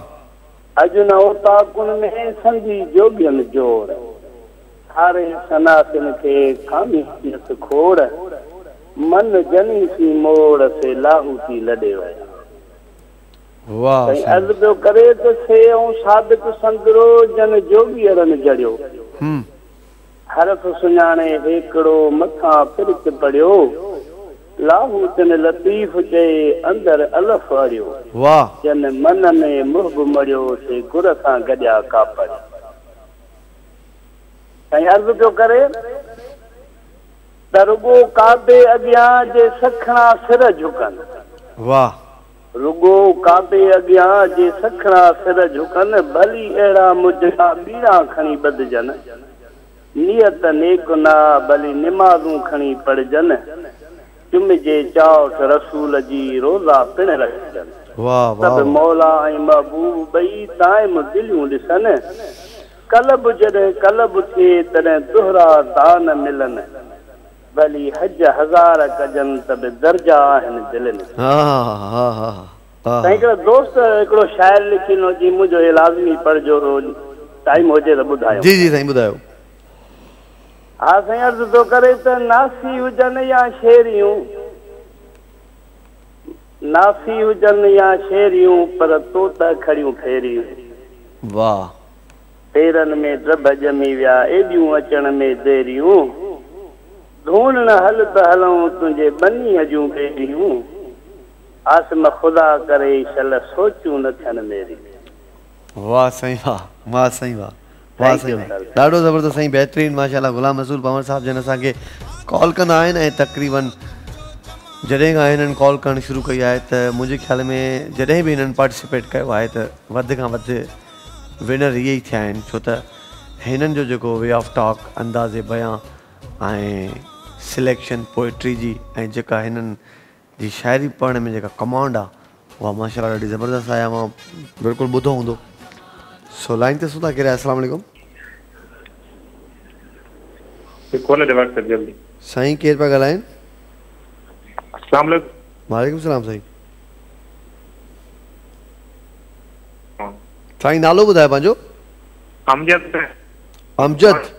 अॼु न हो ताकुन में संधी जोगियनि जोर, सारे सनातन खे खामी खोड़, मन जनी सी मोड़ से लाहू थी लॾे विया। वाह। अर्ज़ पियो करे त से ऐं साबित संदरो जन जोगियरनि जड़ियो, हरफ सुञाणे हिकिड़ो मथां फिरक पढ़ियो, लाहूतन लतीफ़ जे अंदर अलफ अड़ियो वाह जन मन में मुहब मड़ियो से गुर सां गॾिया कापड़ साईं अर्ज़ पियो करे त रुगो काबे अॻियां जे सखणा सिर झुकनि वाह रुगो काबे अॻियां जे सखणा सिर झुकनि भली अहिड़ा मुजरा ॿीड़ा खणी ॿधजनि नियत नेक ना भली निमाज़ूं खणी पढ़जनि चुम जे चाउठ रसूल जी रोज़ा पिण रखजनि वाह सभु वाह मौला ऐं महबूब ॿई ताइम दिलियूं ॾिसनि कलब जॾहिं कलब थिए तॾहिं दुहरा दान मिलनि भली हज हज़ार कजनि त बि दर्जा आहिनि दिलनि हाँ हाँ हाँ हाँ साईं हिकिड़ो दोस्त हिकिड़ो शाइर लिखिनो जी मुंहिंजो हे लाज़मी पढ़जो रोज़ टाइम हुजे त ॿुधायो जी जी साईं ॿुधायो हा साईं अर्ज़ थो करे त नासी हुजनि या शेरियूं नासी हुजनि या शेरियूं पर तो त खड़ियूं फेरियूं वाह पेरनि में ड्रब ॼमी विया एॾियूं अचण में देरियूं ढूंढण हल त हलूं तुंहिंजे बनीअ जूं बेड़ियूं आसम ख़ुदा करे शल सोचूं न थियनि मेरी वाह साईं वाह वाह साईं वाह वाह साईं ॾाढो ज़बरदस्त साईं बहितरीनु माशाल्लाह गुलाम रसूल पंवर साहब जन असांखे कॉल कंदा आहिनि ऐं तक़रीबन जॾहिं खां हिननि कॉल करणु शुरू कई आहे त मुंहिंजे ख़्याल में जॾहिं बि हिननि पार्टिसिपेट कयो आहे त वधि खां वधि विनर इहे ई थिया आहिनि छो त हिननि जो जेको वे ऑफ टॉक अंदाज़े बयां ऐं सिलेक्शन पोइट्री जी ऐं जेका हिननि जी शाइरी पढ़ण में जेका कमांड आहे उहा माशाल्लाह ॾाढी ज़बरदस्त आहे मां बिल्कुलु ॿुधो हूंदो सो लाइन ते सुठा कहिड़ा अस्सलाम वालेकुम जल्दी साईं केरु पिया ॻाल्हाइनि अस्सलाम वालेकुम वालेकुम सलाम साईं साईं नालो ॿुधायो पंहिंजो अमजद अमजद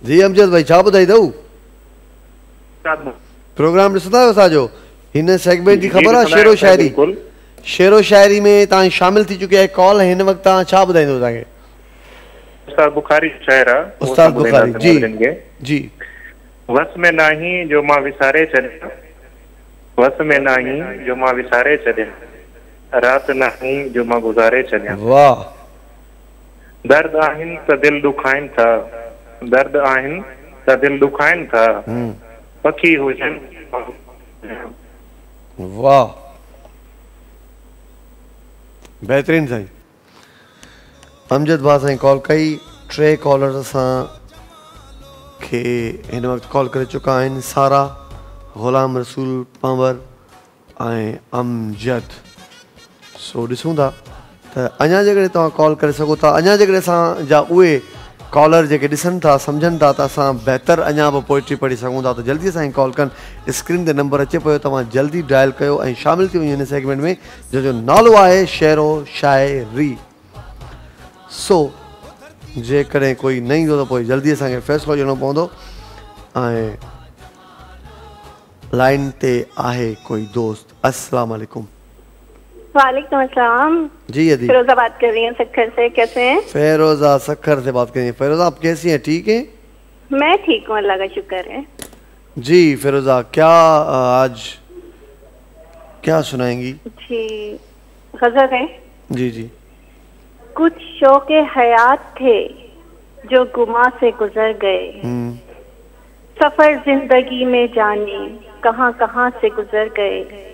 जी अमजद भाई छा ॿुधाईंदव प्रोग्राम ॾिसंदा आहियो असांजो हिन सेगमेंट जी ख़बर आहे शेरो शाइरी शेरो शाइरी में तव्हां शामिल थी चुकी आहे कॉल हिन वक़्तु तव्हां छा ॿुधाईंदव असांखे उस्ताद बुखारी शाइर आहे उस्ताद बुखारी जी जी वस में नाही जो मां विसारे छॾियां वस में नाही जो मां विसारे छॾियां राति नाही जो मां गुज़ारे छॾियां वाह दर्द आहिनि त दिलि दुखाइनि था दर्द आहिनि त दिलि दुखाइनि था पखी हुजनि वाह बेहतरीन साईं अमजद भाउ साईं कॉल कई टे कॉलर्स असां खे हिन वक़्तु कॉल करे चुका आहिनि सारा ग़ुलाम रसूल पंवर ऐं अमजद सो ॾिसूं था त अञा जेकॾहिं तव्हां कॉल करे सघो था अञा जेकॾहिं असांजा उहे कॉलर जेके ॾिसनि था सम्झनि था त असां बहितरु अञा बि पोइट्री पढ़ी सघूं था त जल्दी असांखे कॉल कनि स्क्रीन ते नंबर अचे पियो तव्हां जल्दी डायल कयो ऐं शामिल थी वञो हिन सेगमेंट में जंहिंजो नालो आहे शेरो शाइरी सो जेकॾहिं कोई न ईंदो त पोइ जल्दी असांखे फ़ैसिलो ॾियणो पवंदो ऐं लाइन ते आहे कोई दोस्त अस्सलाम वालेकुम वालेकुम अस्सलाम जी अदी फिरोजा बात कर रही हूँ सखर से कैसे हैं फेरोजा सखर से बात कर रही हैं फेरोजा आप कैसी हैं ठीक हैं मैं ठीक हूँ अल्लाह का शुक्र है जी फेरोजा क्या आज क्या सुनाएंगी जी गजल है जी जी कुछ शौक़े हयात थे जो गुमा से गुजर गए सफर जिंदगी में जाने कहाँ कहाँ से गुजर गए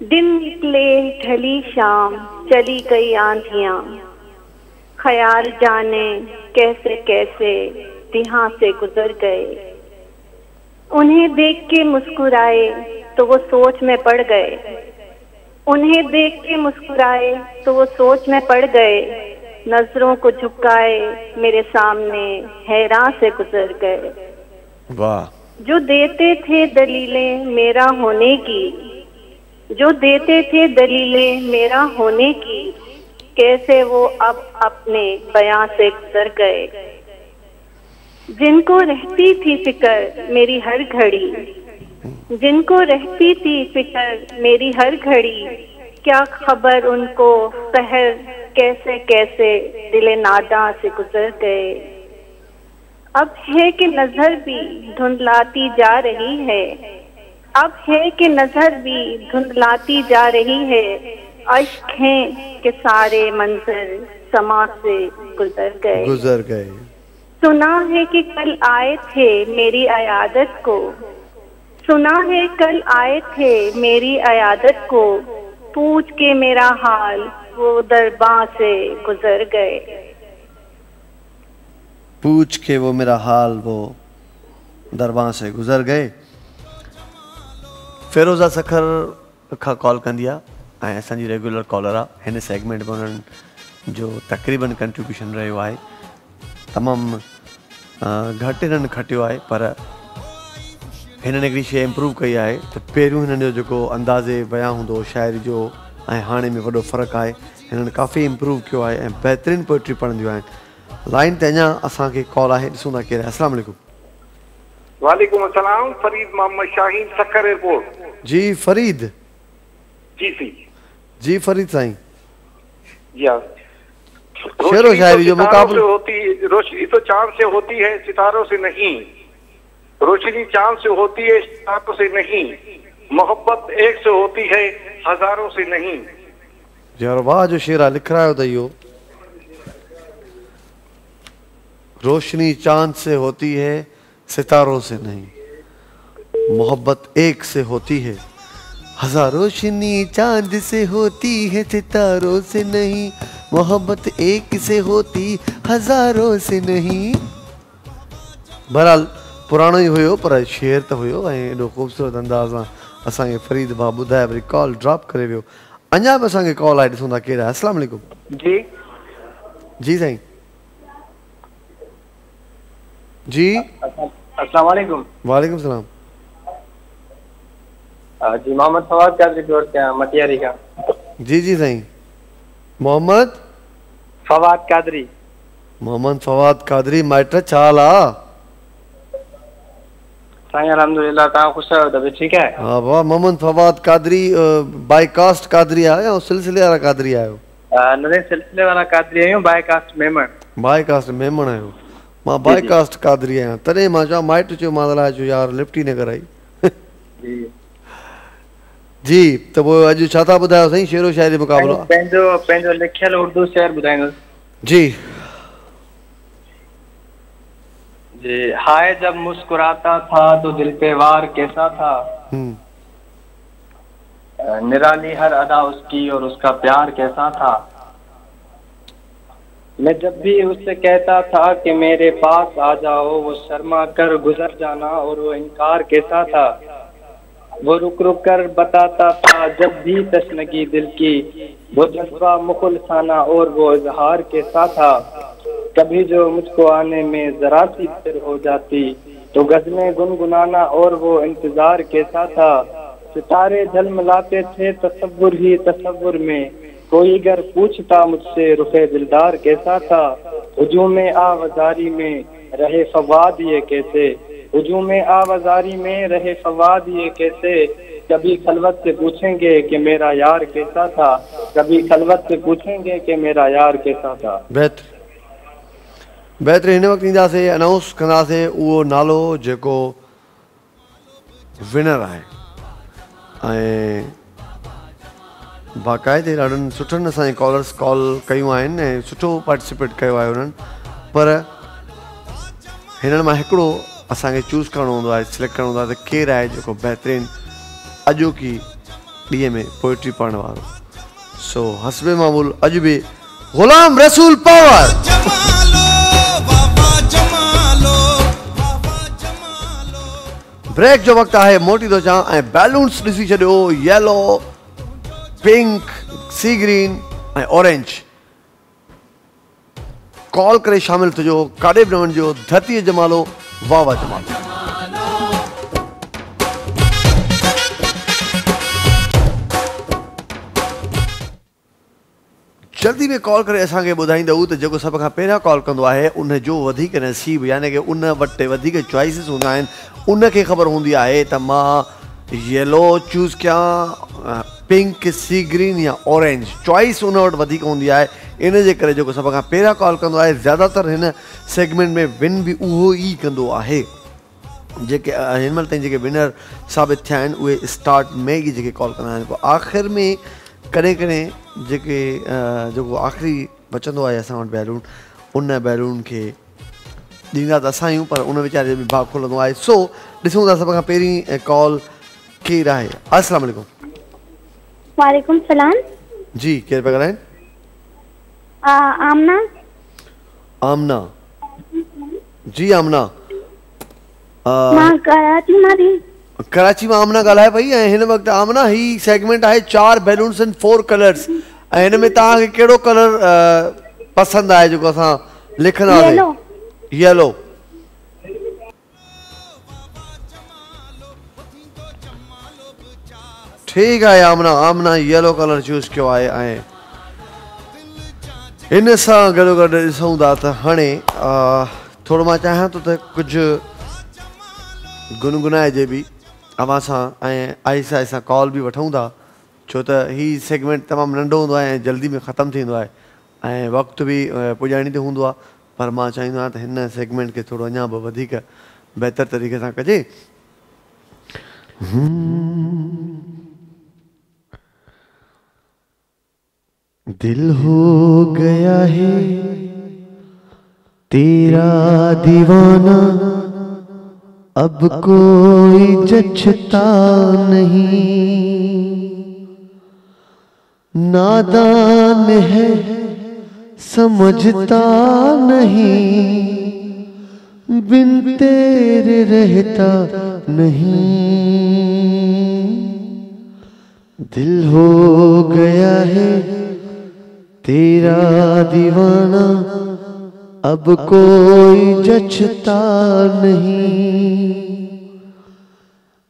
दिन निकले ढली शाम चली गई आंधियां ख्याल जाने कैसे कैसे यहाँ से गुजर गए उन्हें देख के मुस्कुराए तो वो सोच में पड़ गए उन्हें देख के मुस्कुराए तो वो सोच में पड़ गए नजरों को झुकाए मेरे सामने हैरान से गुजर गए वाह जो देते थे दलीलें मेरा होने की जो देते थे दलीलें मेरा होने की कैसे वो अब अपने बयां से गुजर गए जिनको रहती थी फिक्र मेरी हर घड़ी जिनको रहती थी फिक्र मेरी हर घड़ी क्या खबर उनको सहर कैसे कैसे दिले नादा से गुजर गए अब है कि नजर भी धुंधलाती जा रही है, अब है कि नजर भी धुंधलाती जा रही है। अश्क हैं कि सारे मंजर समा से गुजर गए। सुना है कि कल आए थे मेरी अयादत को, सुना है कल आए थे मेरी अयादत को, पूछ के मेरा हाल वो दरबार से गुजर गए। पूछ के वो मेरा हाल वो दरबार से गुजर गए। फिरोजा सखर खां कॉल कंदी आहे ऐं असांजी रेगुलर कॉलर आहे। हिन सेगमेंट में उन्हनि जो तक़रीबन कंट्रीब्यूशन रहियो आहे, तमामु घटि हिननि खटियो आहे, पर हिननि हिकिड़ी शइ इम्प्रूव कई आहे त पहिरियों हिननि जो जेको अंदाज़े बयां हूंदो शाइरी जो ऐं हाणे में वॾो फ़र्क़ु आहे। हिननि काफ़ी इम्प्रूव कयो आहे ऐं बहितरीनु पोइट्री पढ़ंदियूं आहिनि। लाइन ते अञा असांखे कॉल आहे, ॾिसूं था केरु आहे। अस्सलाम वालेकुम। वालेकुम अस्सलाम, फरीद मोहम्मद शाहीन, सखर एयरपोर्ट। जी फरीद। जी फरीद साईं। जी हाँ। शेरो शायरी जो मुकाबला होती, रोशनी तो चांद से होती है सितारों से नहीं, रोशनी चांद से होती है सितारों से नहीं, मोहब्बत एक से होती है हजारों से नहीं। यार वाह जो शेरा लिख रहा है तो यो, रोशनी चांद से होती है सितारों से नहीं, मोहब्बत एक से होती है हजारों। रोशनी चांद से होती है सितारों से नहीं, मोहब्बत एक से होती हजारों से नहीं। बहरहाल पुराणो ही हुयो पर शेर तो हुयो ऐं एॾो ख़ूबसूरत अंदाज़ सां असांखे फरीद भाउ ॿुधाए वरी कॉल ड्रॉप करे वियो। अञा बि असांखे कॉल आहे, ॾिसूं था केरु आहे। अस्सलाम वालेकुम। जी साईं। जी अस्सलाम वालेकुम। वालेकुम सलाम। जी मोहम्मद फवाद कादरी क्या मटियारी का। जी साईं। मोहम्मद फवाद कादरी। मोहम्मद फवाद कादरी माइट छाल आ साईं? अल्हम्दुलिल्लाह, तव्हां ख़ुशि आहियो? तबियत ठीक है? हाँ वाह। मोहम्मद फवाद कादरी बाय कास्ट कादरी आयो, सिलसिले वाला कादरी आयो? नरे सिलसिले वाला कादरी आयो, by caste Memon. By caste Memon आयो? मां बाय कास्ट कादरी आहियां, तॾहिं मां चवां माइट चयो, मां अलाए छो यार लिफ्ट ई न कराई। जी त पोइ अॼु छा था ॿुधायो साईं? शेरो शाइरी मुक़ाबलो। पंहिंजो लिखियल उर्दू शेर ॿुधाईंदुसि। जी। हाय जब मुस्कुराता था तो दिल पे वार कैसा था, निराली हर अदा उसकी और उसका प्यार कैसा था। मैं जब भी उससे कहता था कि मेरे पास आ जाओ, वो शर्मा कर गुजर जाना और वो इनकार कैसा था। वो रुक रुक कर बताता था जब भी तशनगी दिल की, वो जज्बा मुखलसाना और वो इजहार कैसा था। कभी जो मुझको आने में जरा सी देर हो जाती तो गज़लें गुनगुनाना और वो इंतजार कैसा था। सितारे झलमलाते थे तसव्वुर ही तसव्वुर में, कोई अगर पूछता मुझसे रुखे दिलदार कैसा था। हुजूम आवाजारी में रहे फवाद ये कैसे, हुजूम आवाजारी में रहे फवाद ये कैसे। कभी खलवत से पूछेंगे कि मेरा यार कैसा था, कभी खलवत से पूछेंगे कि मेरा यार कैसा था। बेहतरीन। हिन वक़्तु ईंदासीं, अनाउंस कंदासीं उहो नालो जेको विनर आहे ऐं बाक़ाइदे ॾाढनि सुठनि असांजे कॉलर्स कॉल कयूं आहिनि ऐं सुठो पार्टिसिपेट कयो आहे उन्हनि, पर हिननि मां हिकिड़ो असांखे चूज़ करिणो हूंदो आहे, सिलेक्ट करिणो हूंदो आहे त केरु आहे जेको बहितरीनु अॼोकी ॾींहं में पोइट्री पढ़ण वारो। सो हस्बे मामूल अॼु बि ग़ुलाम रसूल पावर। ब्रेक जो वक़्तु आहे, मोटी थो अचां ऐं बैलून्स ॾिसी छॾियो, येलो, पिंक, सी ग्रीन ऐं ऑरेंज। कॉल करे शामिल थिजो, काॾे बि न वञिजो। धरतीअ जमालो, वाह वाह जमालो। जल्दी में कॉल करे असांखे ॿुधाईंदव त जेको सभ खां पहिरियां कॉल कंदो आहे उन जो वधीक नसीब, यानी कि उन वटि वधीक चॉइसिस हूंदा आहिनि, उनखे ख़बर हूंदी आहे त मां येलो चूज़ कयां, पिंक, सी ग्रीन या ऑरेंज। चॉइस उन वटि वधीक हूंदी आहे, इन जे करे जेको सभ खां पहिरियां कॉल कंदो आहे ज़्यादातर हिन सेगमेंट में विन बि उहो ई कंदो आहे। जेके हिन महिल ताईं जेके विनर साबित थिया आहिनि उहे स्टार्ट में ई जेके कॉल कंदा आहिनि। पोइ आख़िर में कॾहिं कॾहिं जेको आख़िरी बचंदो आहे असां वटि बैलून, उन बैलून खे ॾींदा त असां आहियूं, पर उन वीचारे जो बि भाउ खुलंदो आहे। सो ॾिसूं था सभ खां पहिरीं कॉल केरु आहे। अस्सलाम वालेकुम। वालेकुम सलाम। जी केरु पिया ॻाल्हाइनि? आमना। आमना जी। आमना मां कराची मां थी। कराची में आमना ॻाल्हाए पई। ऐं हिन वक़्तु आमना ही सेगमेंट आहे 4 बैलून्स इन 4 कलर्स। ऐं हिन में तव्हांखे कहिड़ो कलर पसंदि आहे जेको असां लिखंदासीं? येलो। ठीकु आहे आमना, आमना येलो कलर चूज़ कयो आहे। ऐं हिन सां गॾोगॾु ॾिसूं था त हाणे थोरो मां चाहियां थो त कुझु गुनगुनाइजे बि अवां सां, ऐं आहिस्ता आहिस्ता कॉल बि वठूं था, छो त हीउ सेगमेंट तमामु नंढो हूंदो आहे ऐं जल्दी में ख़तमु थींदो आहे ऐं वक़्तु बि पुॼाइणी ते हूंदो आहे। पर मां चाहींदो आहियां त हिन सेगमेंट खे थोरो अञा बि वधीक बहितर तरीक़े सां कजे। दिल हो गया है तेरा दीवाना, अब कोई जचता नहीं, नादान है समझता नहीं, बिन तेरे रहता नहीं, दिल हो गया है तेरा दीवाना, अब कोई जचता नहीं,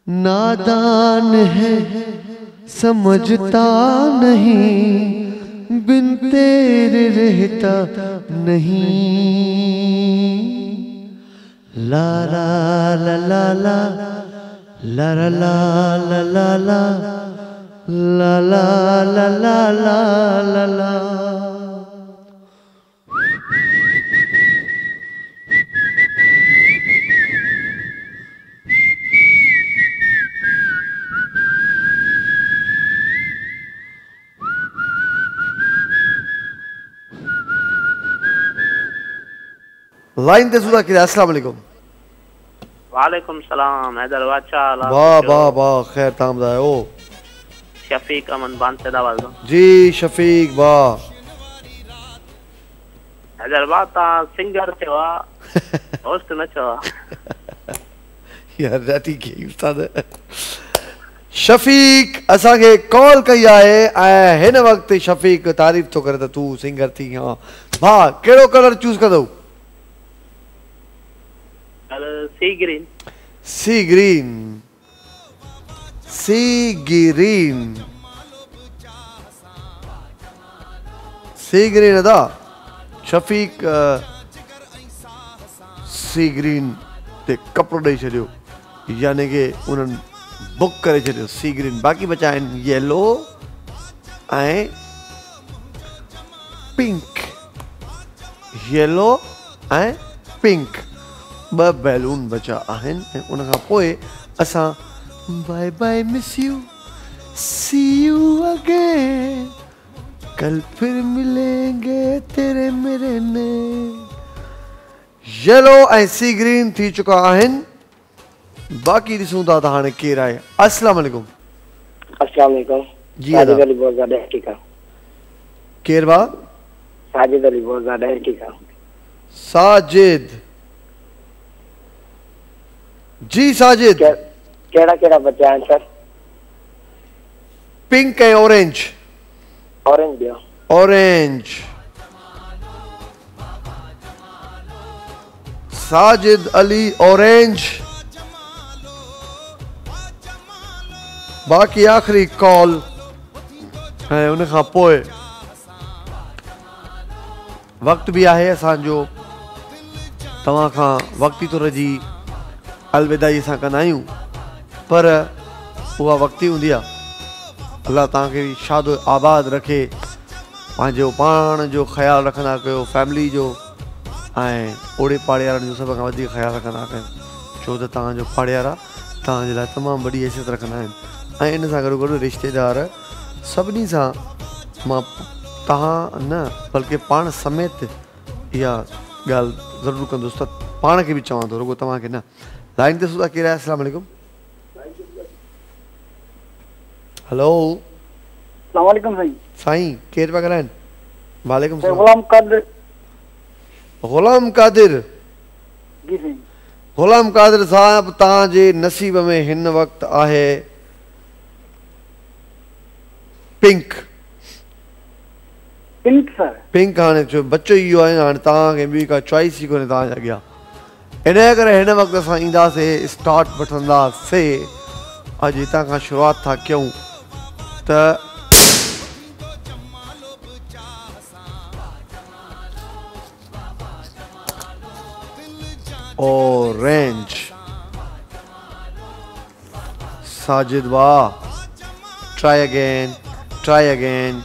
नादान है समझता नहीं, बिन तेरे रहता नहीं, ला ला ला ला ला ला ला ला ला ला ला ला ला ला ला ला। लाइन ते सुधा किया। अस्सलाम वालेकुम। वालेकुम सलाम। हैदर बादशाह। वाह वाह वाह, खैर ताम दा हो। शफीक अमन बांध से दावा जी। शफीक वाह। हैदर बाता सिंगर चवा होस्ट न चवा यार राती के उस्ताद शफीक असा के कॉल कई आहे ऐं हिन वक्त शफीक तारीफ तो करे त तू सिंगर थी। हां भा केड़ो कलर चूज कदो? Sea green. Sea green. Sea green. Sea green Ada Shafiq C green ते कपड़ो दे छड़ियो, यानी के उन्हनि बुक करे छड़ियो सी ग्रीन। बाकी बचा आहिनि येलो ऐं पिंक। येलो ऐं पिंक ब बैलून बचा आहिनि ऐं उन खां पोइ असां bye bye miss you see you again कल फिर मिलेंगे तेरे मेरे ने। येलो ऐं सी ग्रीन थी चुका आहिनि। बाक़ी ॾिसूं था त हाणे केरु आहे। अस्सलाम वालेकुम। अस्सलाम वालेकुम। जी अदा साजिद अली बहुत ज्यादा है ठीक है। केरु बा? साजिद अली बहुत ज्यादा है ठीक है। साजिद जी। साजिद केड़ा केड़ा बच्चा है सर? पिंक है ऑरेंज। ऑरेंज दियो। ऑरेंज। साजिद अली ऑरेंज। बाकी आखिरी कॉल है उन खां पोइ वक्त भी आहे असांजो तव्हां खां वक्ती तौर जी अलविदाई असां कंदा आहियूं, पर उहा वक्ती हूंदी आहे अल्लाह तव्हांखे बि शादो आबाद रखे, पंहिंजो पाण जो ख़्यालु रखंदा कयो, फैमिली जो ऐं ओड़े पाड़े वारनि जो सभ खां वधीक ख़्यालु रखंदा कयो, छो त तव्हांजो पाड़े वारा तव्हांजे लाइ तमामु वॾी हैसियत रखंदा आहिनि। ऐं इन सां गॾो रिश्तेदार सभिनी सां मां तव्हां न बल्कि पाण समेत इहा ॻाल्हि ज़रूरु कंदुसि, त पाण खे बि चवां थो, रुॻो तव्हांखे न। लाइन ते सुधा केरु आहे? अस्सलाम वालेकुम। हेलो अस्सलाम वालेकुम साईं। साईं केरु पिया ॻाल्हाइनि? वालेकुम सलाम। गुलाम कादिर। गुलाम कादिर जी साईं। गुलाम कादिर साहब, तव्हांजे नसीब में हिन वक़्तु आहे पिंक। Pink sir? पिंक हाणे जो बच्चो इहो आहे, हाणे तव्हांखे ॿी का चॉइस ई कोन्हे तव्हांजे अॻियां। इन करे हिन वक़्तु असां ईंदासीं, स्टार्ट वठंदासीं। अॼु हितां खां शुरूआति था कयूं त ऑरेंज साजिद वाह, try again, try again,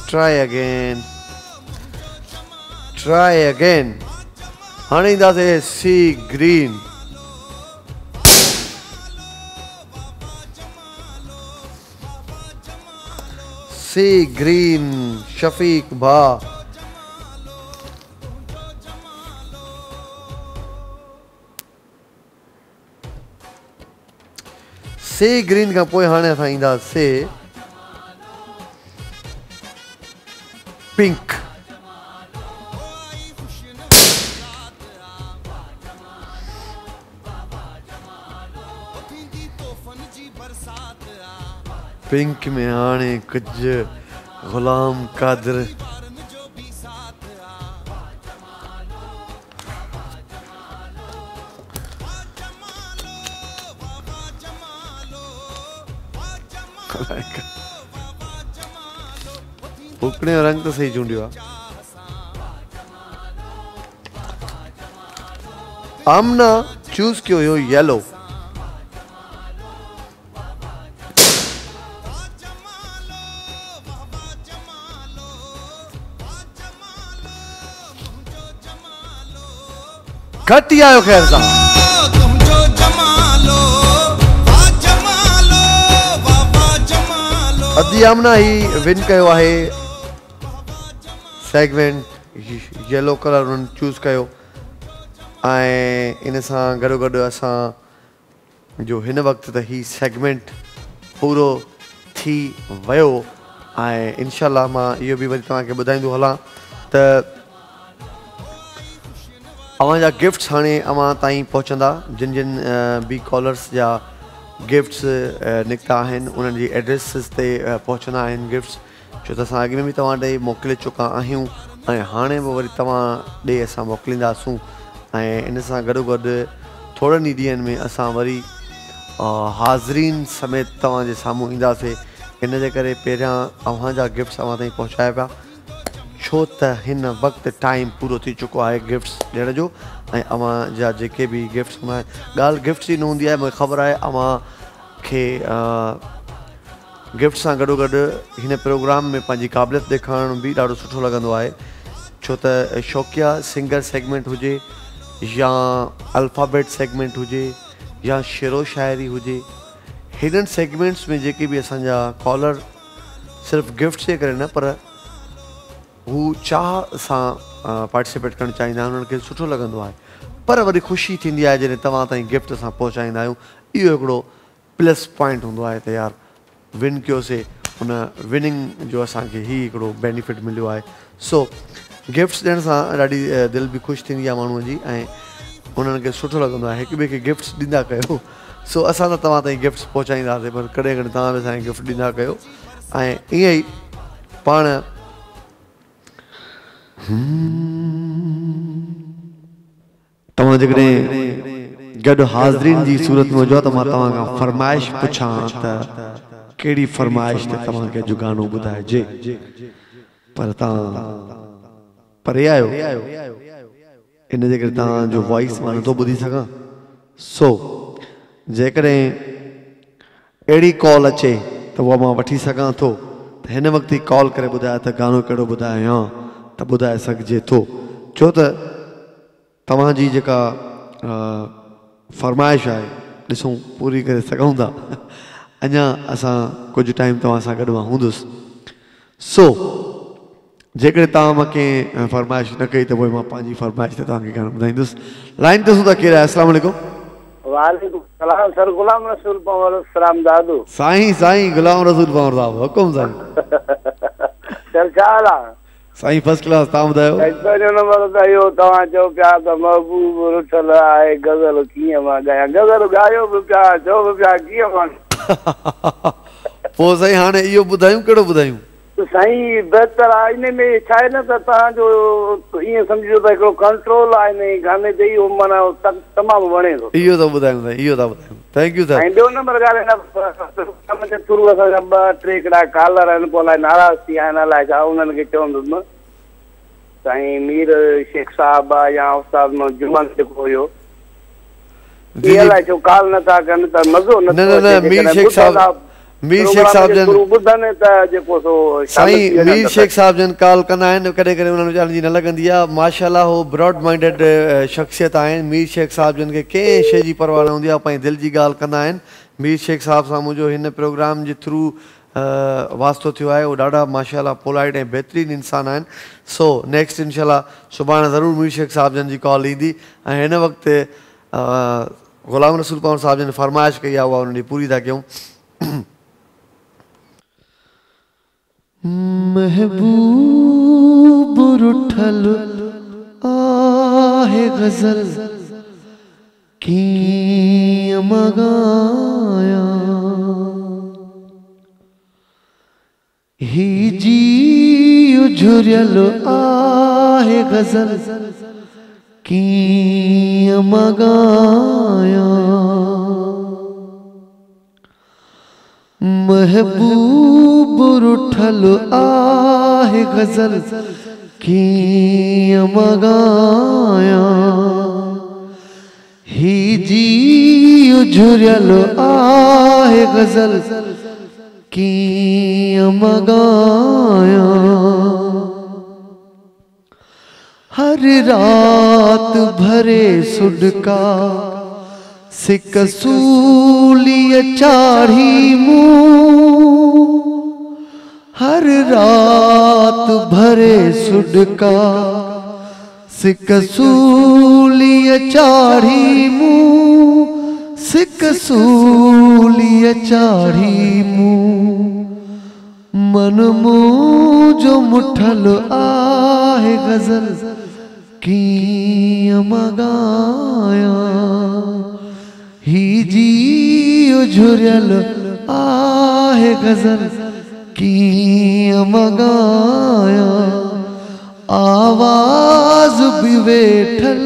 try again, try again. हाणे ईंदासीं sea green. Sea green Shafiq भा। सी ग्रीन खां पोइ हाणे असां ईंदासीं पिंक। पिंक में हाणे कुझु गुलाम कादिर उकड़े जो रंग तो सही चूंडियो आहे। आमना चूज कयो हुयो येलो। घटी आयो ख़ैर सां। अदी आमना ही विन कयो आहे सेगमेंट, येलो कलर उन्हनि चूज़ कयो। ऐं इन सां गॾो गॾु असां जो हिन वक़्तु त ही सेगमेंट पूरो थी वियो। ऐं इंशाल्लाह मां इहो बि वरी तव्हांखे ॿुधाईंदो हलां त अव्हां जा गिफ्ट्स हाणे अव्हां ताईं पहुचंदा। जिन जिन बि कॉलर्स जा गिफ्ट्स निकिता आहिनि उन्हनि जी एड्रेसिस ते पहुचंदा आहिनि गिफ्ट्स, छो त असां अॻु में बि तव्हां ॾे मोकिले चुका आहियूं ऐं हाणे बि वरी तव्हां ॾे असां मोकिलींदासूं। ऐं इन सां गॾो गॾु थोरनि ई ॾींहंनि में असां वरी हाज़रीन समेत तव्हांजे साम्हूं ईंदासीं। इन जे करे पहिरियां अव्हां जा गिफ्ट्स अव्हां ताईं पहुचाए पिया, छो त हिन वक़्तु टाइम पूरो थी चुको आहे गिफ्ट्स ॾियण जो। ऐं अव्हां जा जेके बि गिफ्ट्स हूंदा आहिनि, ॻाल्हि गिफ्ट्स जी न हूंदी आहे, मूंखे ख़बर आहे अव्हां खे गिफ्ट सां गॾो गॾु हिन प्रोग्राम में पंहिंजी क़ाबिलियत ॾेखारण बि ॾाढो सुठो लॻंदो आहे, छो त शौक़िया सिंगर सेगमेंट हुजे या अल्फ़ाबेट सेगमेंट हुजे या शेरो शाइरी हुजे, हिननि सेगमेंट्स में जेके बि असांजा कॉलर सिर्फ़ु गिफ्ट जे करे न पर हू चाह सां पार्टिसिपेट करणु चाहींदा आहिनि, उन्हनि खे सुठो लॻंदो आहे। पर वरी ख़ुशी थींदी आहे जॾहिं तव्हां ताईं गिफ्ट असां पहुचाईंदा आहियूं। इहो हिकिड़ो प्लस पॉइंट हूंदो आहे त यार विन कयोसीं, हुन विनिंग जो असांखे ई हिकिड़ो बेनिफिट मिलियो आहे। सो गिफ्ट्स ॾियण सां ॾाढी दिलि बि ख़ुशि थींदी आहे माण्हूअ जी ऐं उन्हनि खे सुठो लॻंदो आहे। हिक ॿिए खे गिफ्ट्स ॾींदा कयो। सो असां त तव्हां ताईं गिफ्ट्स पहुचाईंदासीं, पर कॾहिं कॾहिं तव्हां बि असांखे गिफ्ट ॾींदा कयो। ऐं ईअं ई पाण तव्हां जेकॾहिं गॾु हाज़रीन जी सूरत में हुजो त मां तव्हां खां फरमाइश पुछां त कहिड़ी फरमाइश ते तव्हांखे अॼु गानो ॿुधाइजे, पर तव्हां परे आहियो, इन जे करे तव्हांजो वॉइस मां नथो ॿुधी सघां। सो जेकॾहिं अहिड़ी कॉल अचे त त उहा मां वठी सघां थो त हिन वक़्तु ई कॉल करे ॿुधाए त गानो कहिड़ो ॿुधायां त ॿुधाए सघिजे थो छो त तव्हांजी जेका फरमाइश आहे ॾिसूं पूरी करे सघूं था अञा असां कुझु टाइम तव्हां सां गॾु मां हूंदुसि सो जेकॾहिं तव्हां मूंखे फरमाइश न कई त पोइ मां पंहिंजी फरमाइश ते तव्हांखे गानो ॿुधाईंदुसि लाइन ते सूं था केरु आहे अस्सलाम वालेकुम वालेकुम सलाम सर गुलाम रसूल पंवर सलाम दादू साईं गुलाम रसूल पंवर साहब हुकुम साईं सर छा हाल आहे साईं फर्स्ट क्लास तव्हां ॿुधायो पहिरियों नंबर त इहो तव्हां चओ पिया त महबूब रुठल आहे गज़ल कीअं मां ॻायां गज़ल ॻायो बि पिया चओ बि पिया कीअं मां पोइ साईं हाणे इहो ॿुधायूं कहिड़ो ॿुधायूं साईं बहितर आहे इन में छा आहे न त तव्हांजो ईअं सम्झो त हिकिड़ो कंट्रोल आहे हिन गाने ते इहो माना तमामु वणे थो इहो था ॿुधायूं साईं इहो था ॿुधायूं थैंक यू सर ऐं ॿियो नंबर ॻाल्हि जे थ्रू असांजा ॿ टे हिकिड़ा कॉलर आहिनि पोइ अलाए नाराज़ थी विया आहिनि अलाए छा उन्हनि खे चवंदुसि साईं मीर शेख साहिब आहे या उस्ताद जुमान जेको हुयो अलाए छो कॉल नथा कनि त मज़ो न मीर शेख साहिब मीर शेख साहिब जन ॿुधनि त जेको सो साईं मीर शेख साहिब जन कॉल कंदा आहिनि कॾहिं कॾहिं उन्हनि वीचारनि जी न लॻंदी आहे माशाल्लाह हो ब्रॉड माइंडेड शख़्सियत आहिनि मीर शेख साहिब जन खे कंहिं शइ जी परवाह न हूंदी आहे पंहिंजी दिलि जी ॻाल्हि कंदा आहिनि मीर शेख साहिब सां मुंहिंजो हिन प्रोग्राम जे थ्रू वास्तो थियो आहे उहो ॾाढा माशाल्लाह पोलाइट ऐं बहितरीनु इंसान आहिनि सो नेक्स्ट इंशाल्लाह सुभाणे ज़रूरु मीर शेख साहिब जन जी कॉल ईंदी ऐं हिन वक़्तु गुलाम रसूल पंवर साहिब जन फरमाइश कई आहे उहा उन्हनि जी पूरी था कयूं महबूब रुठल आहे गज़ल कीअं मगाया ही जी झुरियल आहे गज़ल कीअं मगाया महबूब रुठल आहे गज़ल कीअं मगाया ही जी झुरियल आहे गज़ल कीअं मगाया हर रात भरे सुडका सिक सूलीअ चाढ़ी मूं हर रात भरे सुडका सिक सूलीअ चाढ़ी मूं सिक सूलीअ चाढ़ी मूं मन मुंहिंजो मुठल आहे गज़ल कीअं मगाया ही जी झुरियल आहे गज़ल कीअं मगाया आवाज़ बि वेठल